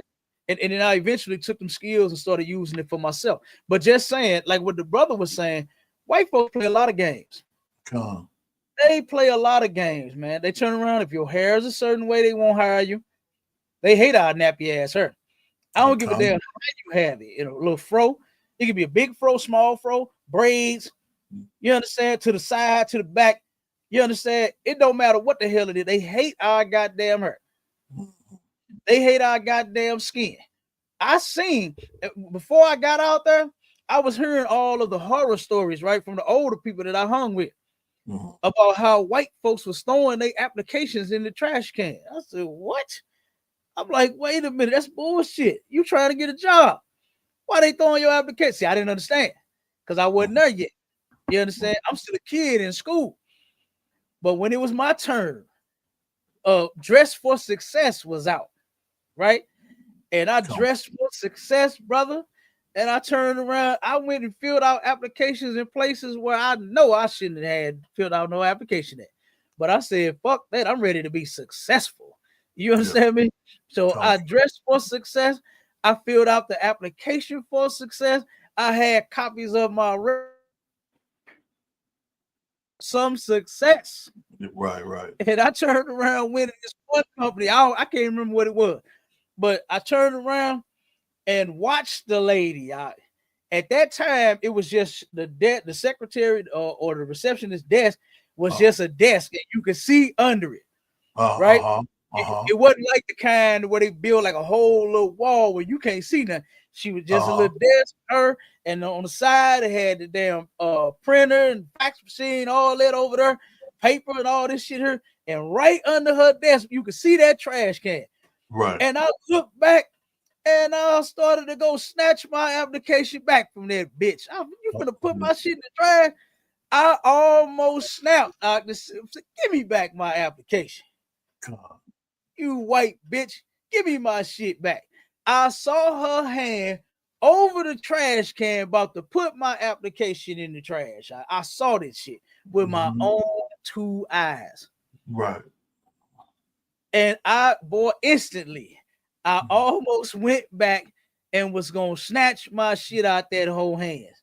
And then I eventually took them skills and started using it for myself. But just saying, like what the brother was saying, white folks play a lot of games. They play a lot of games, man. They turn around. If your hair is a certain way, they won't hire you. They hate our nappy ass hair. I don't give a damn how you have it. You know, a little fro. It could be a big fro, small fro, braids. You understand? To the side, to the back. You understand? It don't matter what the hell it is. They hate our goddamn hair. They hate our goddamn skin. I seen before I got out there, I was hearing all of the horror stories, right, from the older people that I hung with about how white folks was throwing their applications in the trash can. I said, what? I'm like, wait a minute, that's bullshit. You trying to get a job. Why they throwing your application? See, I didn't understand because I wasn't there yet. You understand? I'm still a kid in school. But when it was my turn, Dress for Success was out, right? And I dressed for success, brother. And I turned around. I went and filled out applications in places where I know I shouldn't have had filled out no application at. But I said, fuck that. I'm ready to be successful. You understand me? So I dressed for success. I filled out the application for success. I had copies of my some success. Right, right. And I turned around, went in this one company. I can't remember what it was, but I turned around and watched the lady. At that time, it was just the secretary or the receptionist desk was just a desk, and you could see under it, right? It wasn't like the kind where they build like a whole little wall where you can't see nothing. She was just a little desk, her, and on the side it had the damn printer and fax machine, all that over there, paper and all this shit here. And right under her desk, you could see that trash can. Right. And I looked back and I started to go snatch my application back from that bitch. You gonna put my shit in the trash? I almost snapped. Give me back my application. You white bitch, give me my shit back. I saw her hand over the trash can about to put my application in the trash. I saw this shit with my own two eyes. Right. And instantly, I almost went back and was gonna snatch my shit out that whole hand.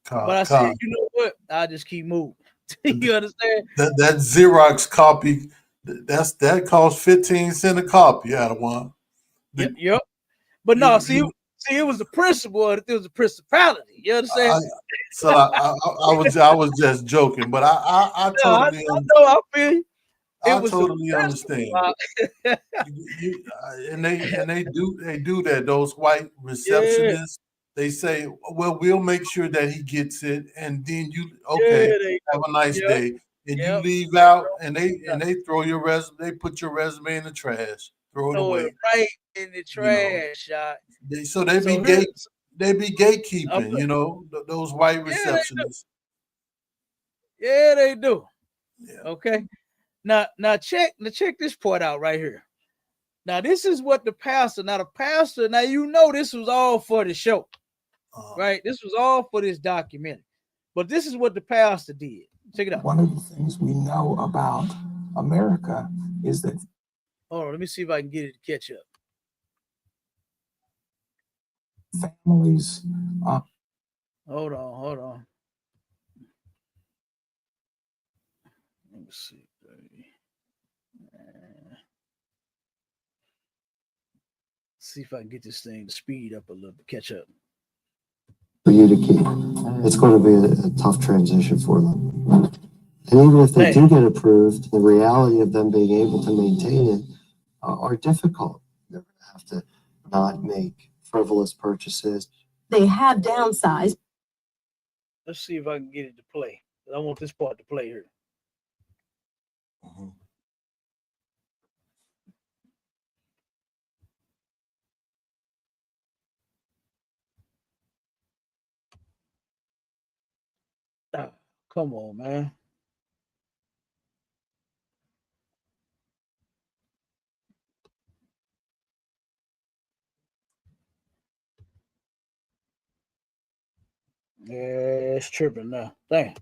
But I said, you know what? I'll just keep moving. You understand? That Xerox copy, that costs 15 cents a copy out of one. Yep. But no, see, it was the principle, it was a principality. You understand? I was just joking, but I totally I feel you. I totally understand. And they do that. Those white receptionists, they say, well, we'll make sure that he gets it, and then have a nice day. And you leave out, and they throw your resume, they put your resume in the trash, throw it away. Right in the trash. They be gatekeeping, you know, those white receptionists. Yeah, they do. Yeah. Okay. Now check this part out right here. Now, this is what the pastor, now you know this was all for the show. Right? This was all for this documentary. But this is what the pastor did. Check it out. One of the things we know about America is that. Hold on, let me see if I can get it to catch up. Families. Hold on. Let me see. See if I can get this thing to speed up a little bit, catch up. For you to keep. It's going to be a tough transition for them. And even if they do get approved, the reality of them being able to maintain it are difficult. They're going to have to not make frivolous purchases. They have downsized. Let's see if I can get it to play. I want this part to play here. Come on, man. Yeah, it's tripping now. Dang.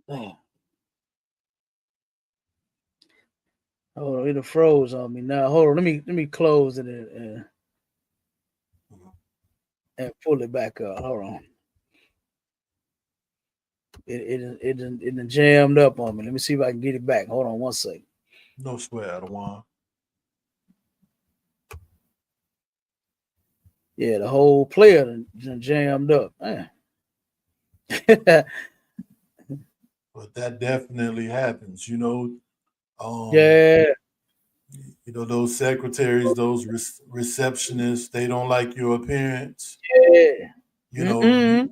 Damn. Hold on, it froze on me now. Hold on, let me close it and pull it back up. Hold on. It done jammed up on me. Let me see if I can get it back. Hold on one second. No sweat, Adawan. Yeah, the whole player done jammed up. Man. But that definitely happens, you know. Yeah. You know, those secretaries, those receptionists, they don't like your appearance. Yeah. You know,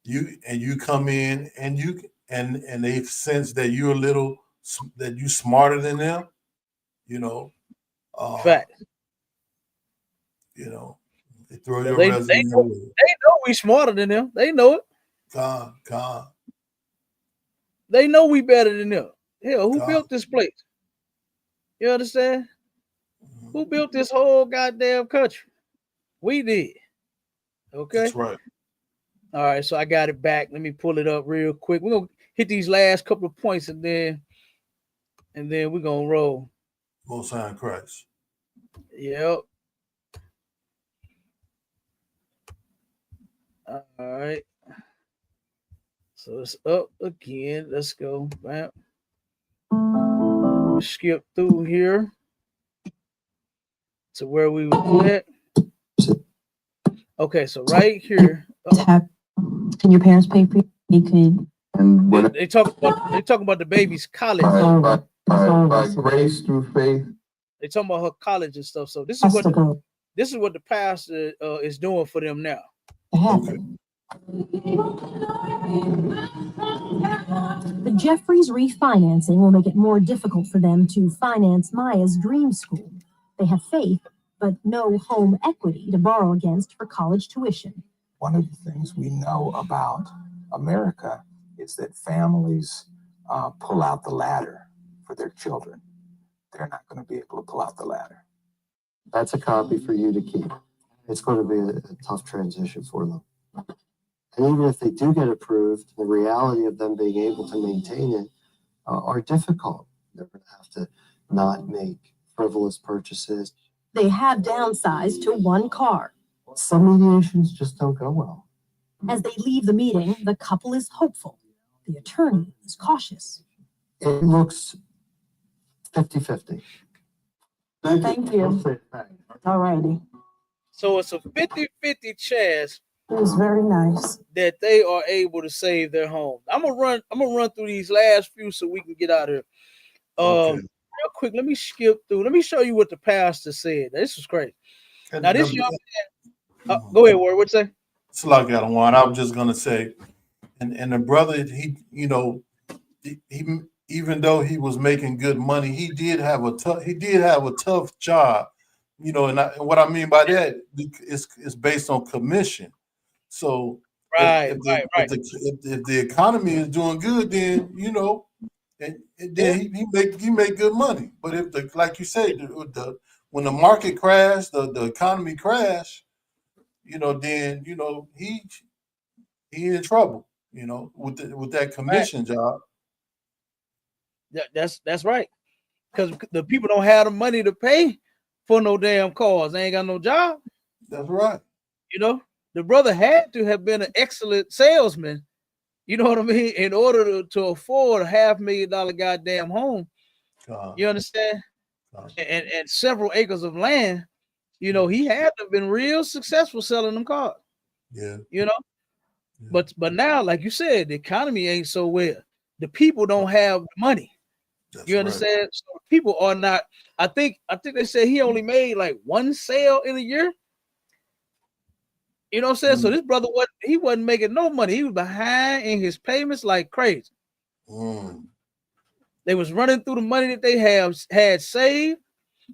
you come in and and they sense that you're that you smarter than them. You know, Fact. You know, they throw your They resume know, away. they know we smarter than them. They know it. God. They know we better than them. Hell, who built this place? You understand? Who built this whole goddamn country? We did. Okay. That's right. All right, so I got it back. Let me pull it up real quick. We're gonna hit these last couple of points and then we're gonna roll. Most High in Christ. Yep. All right. So it's up again. Let's go. Bam. Skip through here to where we were at. Okay, so right here. Can your parents pay for you? They talk about the baby's college. By grace through faith. They talking about her college and stuff. So this is what the pastor is doing for them now. The Jeffries refinancing will make it more difficult for them to finance Maya's dream school. They have faith, but no home equity to borrow against for college tuition. One of the things we know about America is that families pull out the ladder for their children. They're not going to be able to pull out the ladder. That's a copy for you to keep. It's going to be a tough transition for them. And even if they do get approved, the reality of them being able to maintain it are difficult. They're going to have to not make frivolous purchases. They have downsized to one car. Some mediations just don't go well. As they leave the meeting, the couple is hopeful. The attorney is cautious. It looks 50-50. Thank you. All righty. So it's a 50-50 chance. It was very nice that they are able to save their home. I'm gonna run through these last few so we can get out of here. Real quick, let me skip through. Let me show you what the pastor said. This was crazy. Now this young man, go ahead, Ward. What's that? It's like Adawan. I was just gonna say, and the brother, he even though he was making good money, he did have a tough job. You know, and what I mean by that is based on commission. So if the economy is doing good, then you know, and then he make good money. But if like you say, when the market crashed, the economy crashed, you know, then you know he in trouble. You know, with that commission job. That's right, because the people don't have the money to pay for no damn cars. They ain't got no job. That's right. You know. The brother had to have been an excellent salesman, you know what I mean, in order to afford a $500,000 goddamn home. You understand? And several acres of land. You know, he had to have been real successful selling them cars. Yeah. You know, but now, like you said, the economy ain't so well. The people don't have the money. You understand? So people are not. I think they said he only made like one sale in a year. You know what I'm saying? So this brother wasn't making no money. He was behind in his payments like crazy. They was running through the money that they had saved.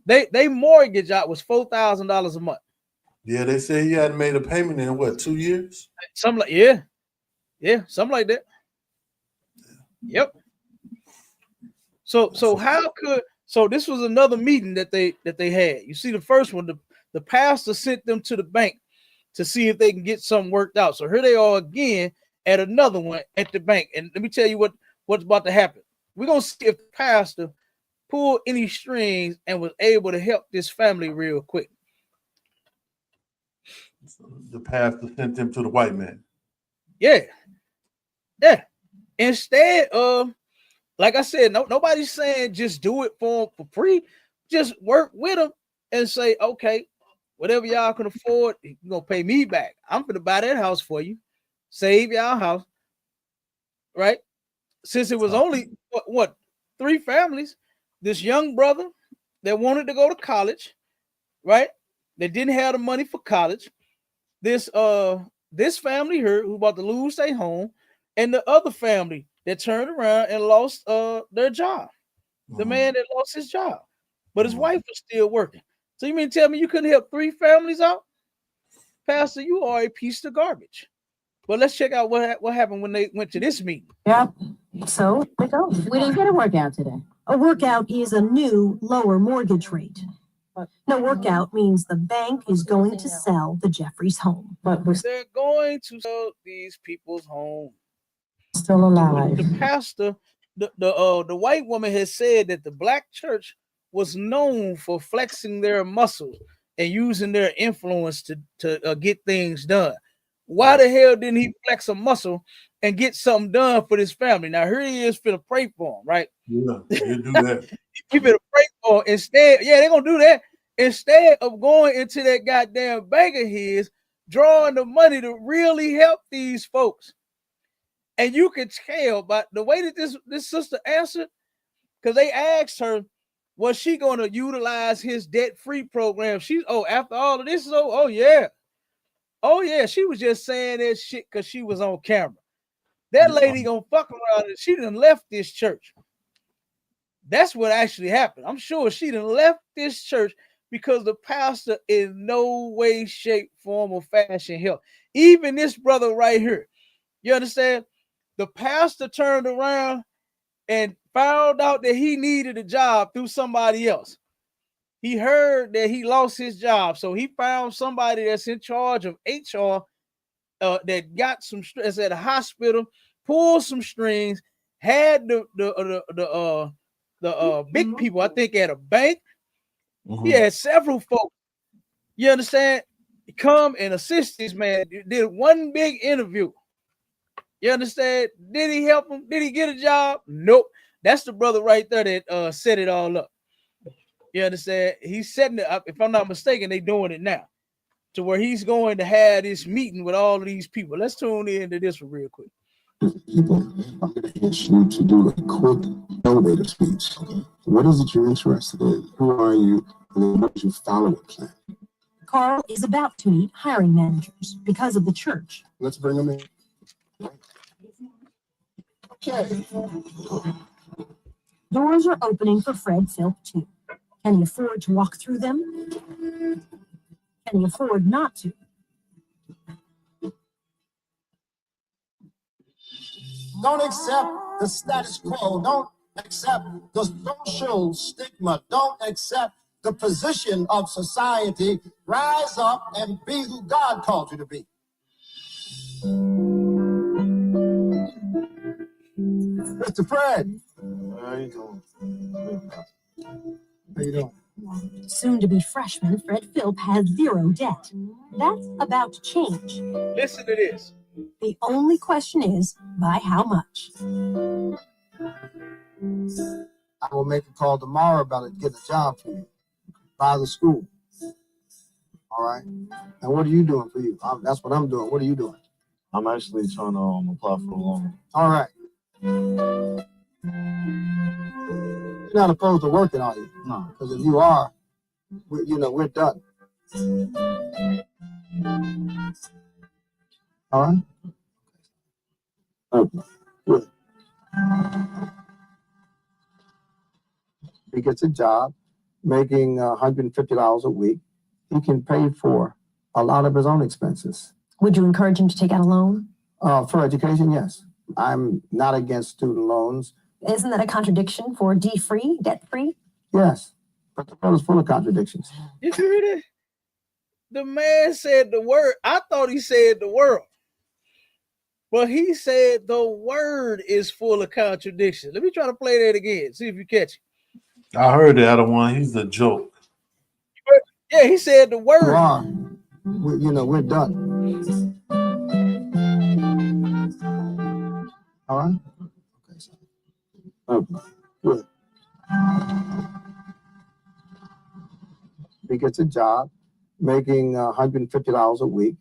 They mortgage out was $4,000 a month. Yeah, they say he hadn't made a payment in what, 2 years? Something like something like that. Yep. So this was another meeting that they had. You see, the first one, the pastor sent them to the bank to see if they can get something worked out. So here they are again at another one at the bank. And let me tell you what's about to happen. We're gonna see if the pastor pulled any strings and was able to help this family real quick. The pastor sent them to the white man. Yeah. Instead of, like I said, nobody's saying just do it for free. Just work with them and say, okay, whatever y'all can afford, you're gonna pay me back. I'm gonna buy that house for you, save y'all house, right? Since it was only what 3 families, this young brother that wanted to go to college, right? They didn't have the money for college. This family here who about to lose their home, and the other family that turned around and lost their job. The man that lost his job, but his wife was still working. So you mean tell me you couldn't help 3 families out? Pastor, you are a piece of garbage. But let's check out what happened when they went to this meeting. Yep. So we go. We didn't get a workout today. A workout is a new lower mortgage rate. No, workout means the bank is going to sell the Jeffries home. But they're going to sell these people's home. Still alive. The pastor, the white woman has said that the black church was known for flexing their muscles and using their influence to get things done. Why the hell didn't he flex a muscle and get something done for this family? Now here he is finna pray for him, right? Yeah, you do that. He finna pray for him. Instead, they're gonna do that. Instead of going into that goddamn bank of his, drawing the money to really help these folks. And you can tell by the way that this sister answered, because they asked her, was she going to utilize his debt-free program? After all of this, yeah, she was just saying that shit because she was on camera. That lady gonna fuck around and she done left this church. That's what actually happened. I'm sure she done left this church because the pastor in no way, shape, form, or fashion helped. Even this brother right here, you understand? The pastor turned around and found out that he needed a job through somebody else. He heard that he lost his job, so he found somebody that's in charge of HR that got some stress at a hospital, pulled some strings, had the big people, I think, at a bank. He had several folks, you understand, come and assist this man. Did one big interview. You understand? Did he help him? Did he get a job? Nope. That's the brother right there that set it all up. You understand? He's setting it up. If I'm not mistaken, they doing it now to where he's going to have this meeting with all of these people. Let's tune into this one real quick. People, I'm going to ask you to do a quick elevator speech. What is it you're interested in? Who are you? And then what is your follow-up plan? Carl is about to meet hiring managers because of the church. Let's bring them in. Okay. Doors are opening for Fred Philp too. Can he afford to walk through them? Can he afford not to? Don't accept the status quo. Don't accept the social stigma. Don't accept the position of society. Rise up and be who God called you to be. Mr. Fred. How you doing? How you doing? Soon to be freshman, Fred Philp has zero debt. That's about to change. Listen to this. The only question is, by how much? I will make a call tomorrow about it, getting a job for you. By the school. All right. And what are you doing for you? That's what I'm doing. What are you doing? I'm actually trying to apply for a loan. All right. You're not opposed to working, are you? No. Because if you are, we're done. All right? Okay. Good. He gets a job making $150 a week. He can pay for a lot of his own expenses. Would you encourage him to take out a loan? For education, yes. I'm not against student loans. Isn't that a contradiction for D-free, debt-free? Yes, but the world is full of contradictions. You hear that? The man said the word. I thought he said the world. But he said the word is full of contradictions. Let me try to play that again. See if you catch it. I heard the other one. He's a joke. Yeah, he said the word. We're done. All right? Okay, so. Okay, good. He gets a job making $150 a week.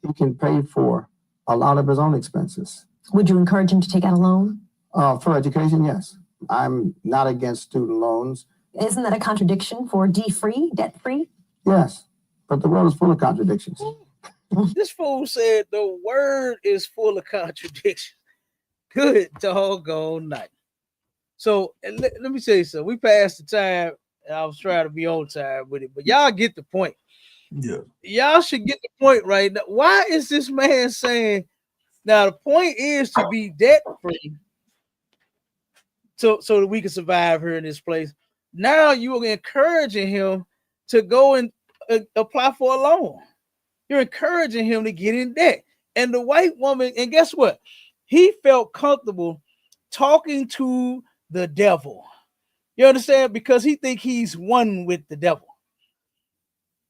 He can pay for a lot of his own expenses. Would you encourage him to take out a loan? For education, yes. I'm not against student loans. Isn't that a contradiction for D-free, debt-free? Yes, but the world is full of contradictions. This fool said the word is full of contradictions. Good doggone night. So let me tell you something. We passed the time, and I was trying to be on time with it, but y'all get the point. Yeah. Y'all should get the point right now. Why is this man saying now the point is to be debt free so that we can survive here in this place? Now you are encouraging him to go and apply for a loan. You're encouraging him to get in debt. And the white woman, and guess what? He felt comfortable talking to the devil. You understand? Because he think he's one with the devil.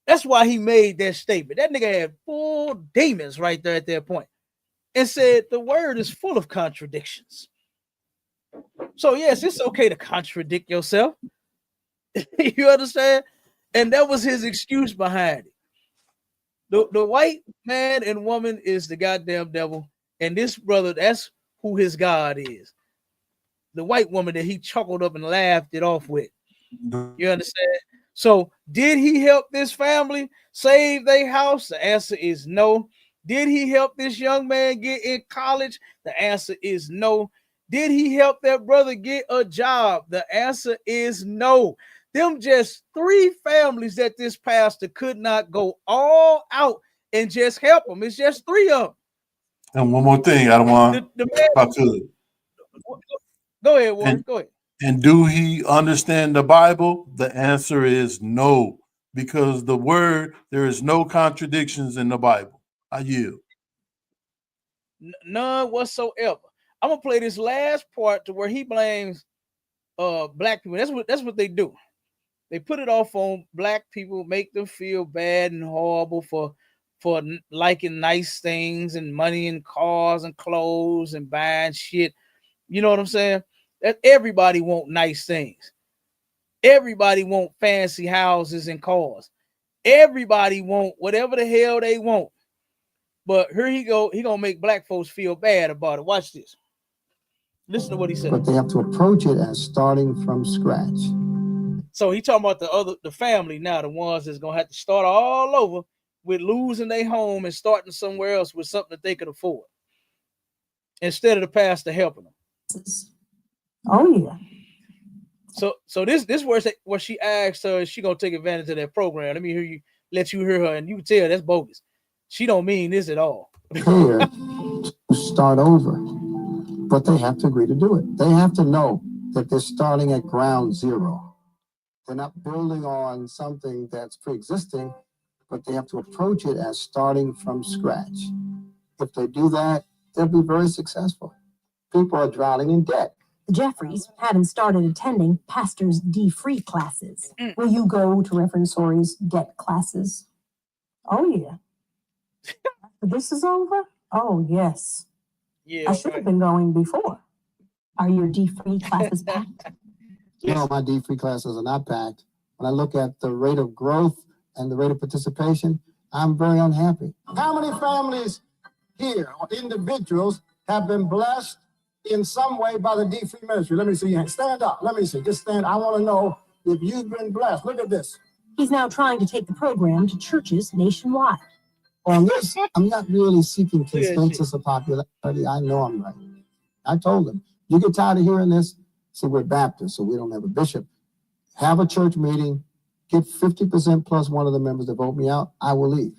That's why he made that statement. That nigga had full demons right there at that point and said the word is full of contradictions. So yes, it's okay to contradict yourself. You understand? And that was his excuse behind it. The white man and woman is the goddamn devil. And this brother, that's who his God is. The white woman that he chuckled up and laughed it off with. You understand? So did he help this family save their house? The answer is no. Did he help this young man get in college? The answer is no. Did he help that brother get a job? The answer is no. Them just 3 families that this pastor could not go all out and just help them. It's just 3 of them. And one more thing, I don't want to. Go ahead, Warren. Go ahead. And do he understand the Bible? The answer is no, because the word, there is no contradictions in the Bible. I yield. None whatsoever. I'm gonna play this last part to where he blames black people. That's what they do. They put it off on black people, make them feel bad and horrible for liking nice things and money and cars and clothes and buying shit. You know what I'm saying? That everybody want nice things. Everybody want fancy houses and cars. Everybody want whatever the hell they want. But here he gonna make black folks feel bad about it. Watch this. Listen to what he said. But they have to approach it as starting from scratch. So he talking about the family now, the ones that's gonna have to start all over with losing their home and starting somewhere else with something that they could afford, instead of the pastor helping them. Oh yeah. So this where she asked her, is she gonna take advantage of that program? Let you hear her, and you can tell that's bogus. She don't mean this at all. Here to start over, but they have to agree to do it. They have to know that they're starting at ground zero. They're not building on something that's pre-existing, but they have to approach it as starting from scratch. If they do that, they'll be very successful. People are drowning in debt. The Jeffries haven't started attending Pastor's D-free classes. Will you go to Reverend Sori's debt classes? Oh yeah. This is over? Oh yes. Yeah. I should have been going before. Are your D-free classes packed? No, my D-free classes are not packed. When I look at the rate of growth and the rate of participation, I'm very unhappy. How many families here or individuals have been blessed in some way by the D Free Ministry? Let me see your hand. Stand up. Let me see. Just stand. I want to know if you've been blessed. Look at this. He's now trying to take the program to churches nationwide. On this, I'm not really seeking consensus of popularity. I know I'm right. I told them, you get tired of hearing this? See, we're Baptists, so we don't have a bishop. Have a church meeting, get 50% plus one of the members to vote me out, I will leave.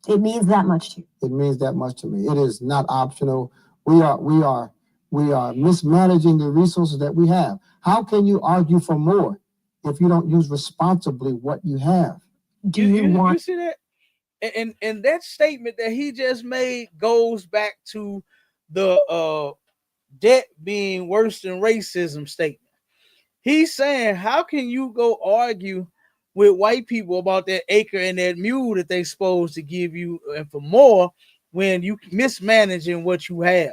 It means that much to you. It means that much to me. It is not optional. We are mismanaging the resources that we have. How can you argue for more if you don't use responsibly what you have? Do you see that? And that statement that he just made goes back to the debt being worse than racism statement. He's saying, how can you go argue with white people about that acre and that mule that they supposed to give you and for more when you mismanaging what you have?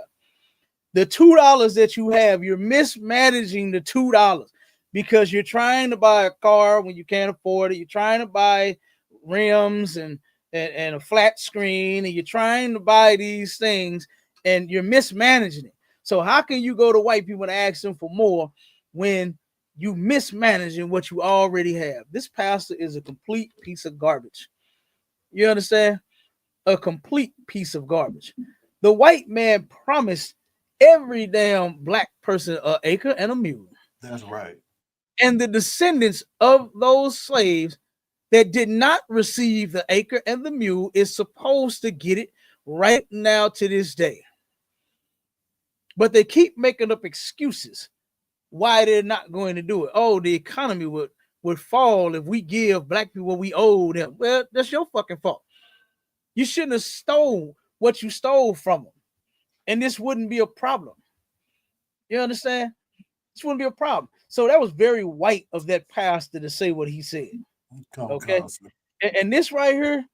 The $2 that you have, you're mismanaging the $2 because you're trying to buy a car when you can't afford it. You're trying to buy rims and a flat screen, and you're trying to buy these things and you're mismanaging it. So how can you go to white people and ask them for more when you mismanaging what you already have? This pastor is a complete piece of garbage. You understand? A complete piece of garbage. The white man promised every damn black person an acre and a mule. That's right. And the descendants of those slaves that did not receive the acre and the mule is supposed to get it right now to this day. But they keep making up excuses why they're not going to do it. Oh, the economy would fall if we give black people what we owe them. Well, that's your fucking fault. You shouldn't have stole what you stole from them, and this wouldn't be a problem. You understand? This wouldn't be a problem. So that was very white of that pastor to say what he said. Okay, and this right here,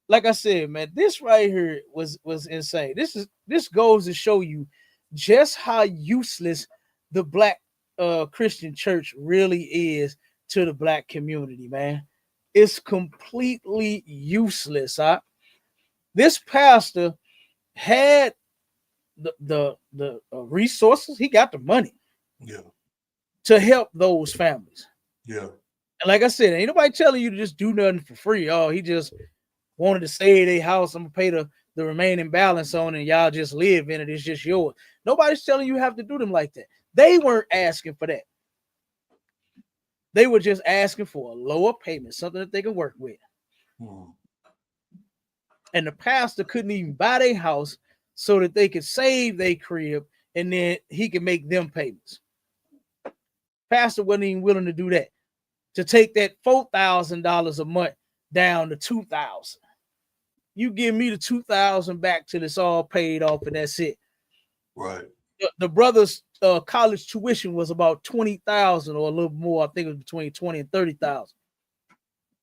like I said, man, this right here was insane. This goes to show you just how useless the black Christian church really is to the black community, man. It's completely useless. This pastor had the resources. He got the money, to help those families. And like I said, ain't nobody telling you to just do nothing for free. Oh, he just wanted to save their house. I'm gonna pay the remaining balance on it, and y'all just live in it. It's just yours. Nobody's telling you have to do them like that. They weren't asking for that. They were just asking for a lower payment, something that they can work with. And the pastor couldn't even buy their house so that they could save their crib, and then he could make them payments. Pastor wasn't even willing to do that, to take that $4,000 a month down to $2,000. You give me the $2,000 back till it's all paid off, and that's it. Right. The brother's college tuition was about $20,000 or a little more. I think it was between $20,000 and $30,000.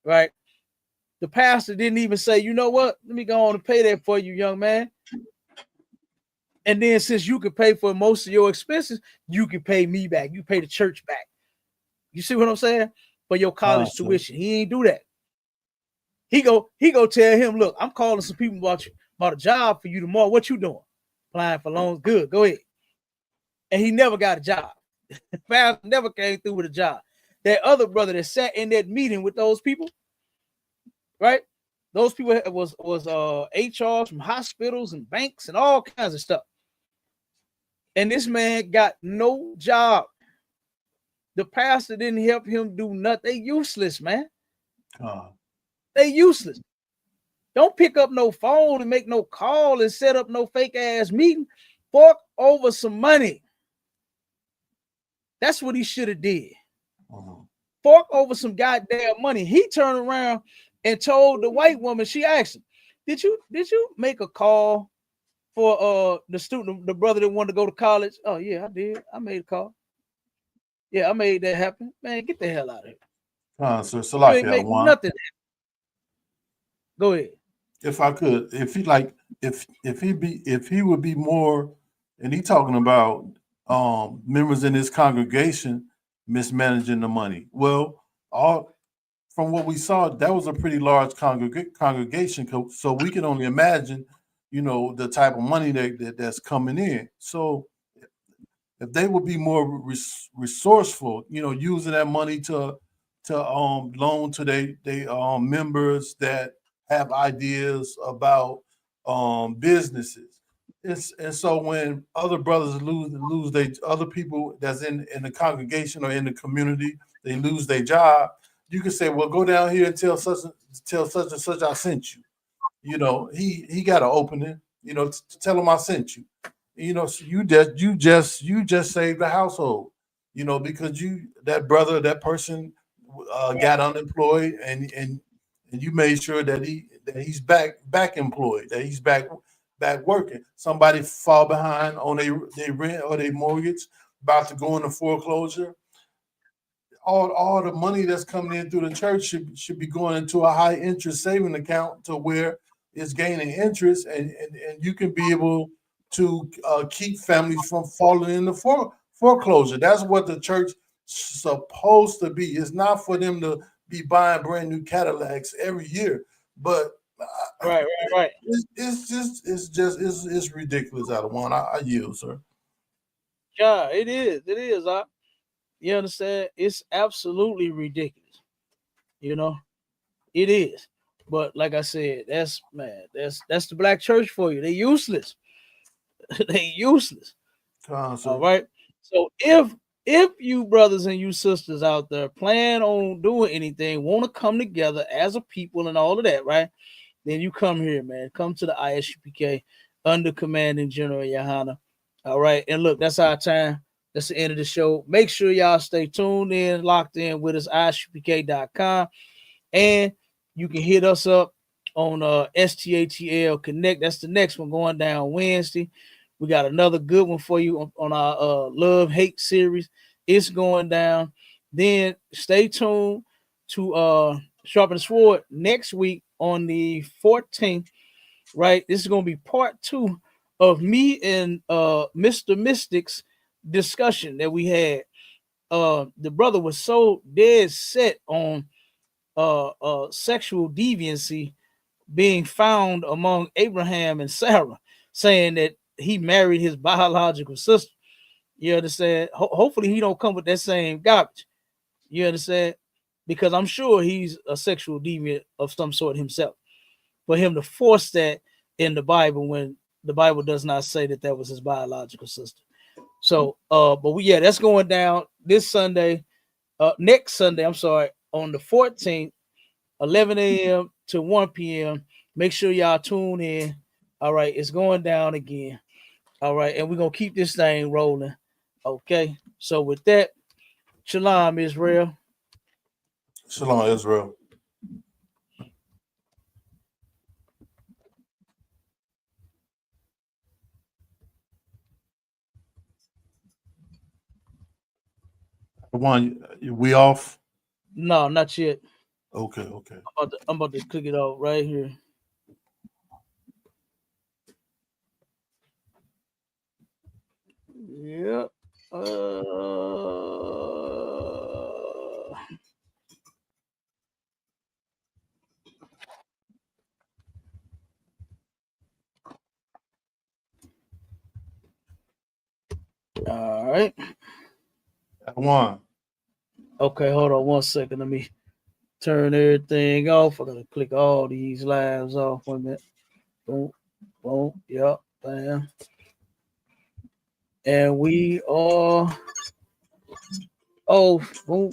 Right. The pastor didn't even say, you know what? Let me go on and pay that for you, young man. And then since you could pay for most of your expenses, you can pay me back. You pay the church back. You see what I'm saying? For your college tuition. He ain't do that. He go tell him, look, I'm calling some people about a job for you tomorrow. What you doing? Applying for loans. Good. Go ahead. And he never got a job. Pastor never came through with a job. That other brother that sat in that meeting with those people, right? Those people was HRs from hospitals and banks and all kinds of stuff. And this man got no job. The pastor didn't help him do nothing. They useless, man. They useless. Don't pick up no phone and make no call and set up no fake ass meeting. Fork over some money. That's what he should have did. Fork over some goddamn money. He turned around and told the white woman, she asked him, did you make a call for the brother that wanted to go to college? Oh yeah, I did. I made a call. Yeah, I made that happen. Man, get the hell out of here. So You ain't make nothing happen. Go ahead. If I could, if he would be more, and he talking about members in his congregation mismanaging the money. Well, from what we saw, that was a pretty large congregation, so we can only imagine, the type of money that's coming in. So if they would be more resourceful, you know, using that money to loan to they members that have ideas about businesses. And so when other brothers lose they other people that's in the congregation or in the community, they lose their job, you can say, well, go down here and tell such and such I sent you. You know, he got an opening, you know, tell him I sent you. You know, so you just saved the household, you know, because that person got unemployed and you made sure that he's back employed, that he's back working. Somebody fall behind on their rent or their mortgage, about to go into foreclosure. All the money that's coming in through the church should be going into a high interest saving account to where it's gaining interest, and you can be able to keep families from falling into foreclosure. That's what the church supposed to be. It's not for them to be buying brand new Cadillacs every year, but right. It's ridiculous. Out of one, I yield, sir. Yeah, it is. You understand? It's absolutely ridiculous. You know, it is. But like I said, that's the black church for you. They're useless. They useless. All right. So if you brothers and you sisters out there plan on doing anything, want to come together as a people and all of that, right? Then you come here, man. Come to the ISUPK under commanding General Yohana. All right. And look, that's our time. That's the end of the show. Make sure y'all stay tuned in, locked in with us, ISUPK.com. And you can hit us up on STATL Connect. That's the next one going down Wednesday. We got another good one for you on our love-hate series. It's going down. Then stay tuned to Sharpen the Sword next week on the 14th, right? This is going to be part 2 of me and Mr. Mystic's discussion that we had. The brother was so dead set on sexual deviancy being found among Abraham and Sarah, saying that he married his biological sister. You understand? Hopefully he don't come with that same garbage. You understand? Because I'm sure he's a sexual deviant of some sort himself. For him to force that in the Bible when the Bible does not say that was his biological sister. So, that's going down this Sunday, next Sunday, I'm sorry, on the 14th, 11 a.m. to 1 p.m. Make sure y'all tune in. All right, it's going down again. All right, and we're going to keep this thing rolling. Okay, so with that, Shalom, Israel. Shalom, Israel. One, we off? No, not yet. Okay. I'm about to click it out right here. Yep. All right. One. Okay, hold on 1 second. Let me turn everything off. I gotta click all these lives off. 1 minute. Boom, boom, yep, bam. And we are boom.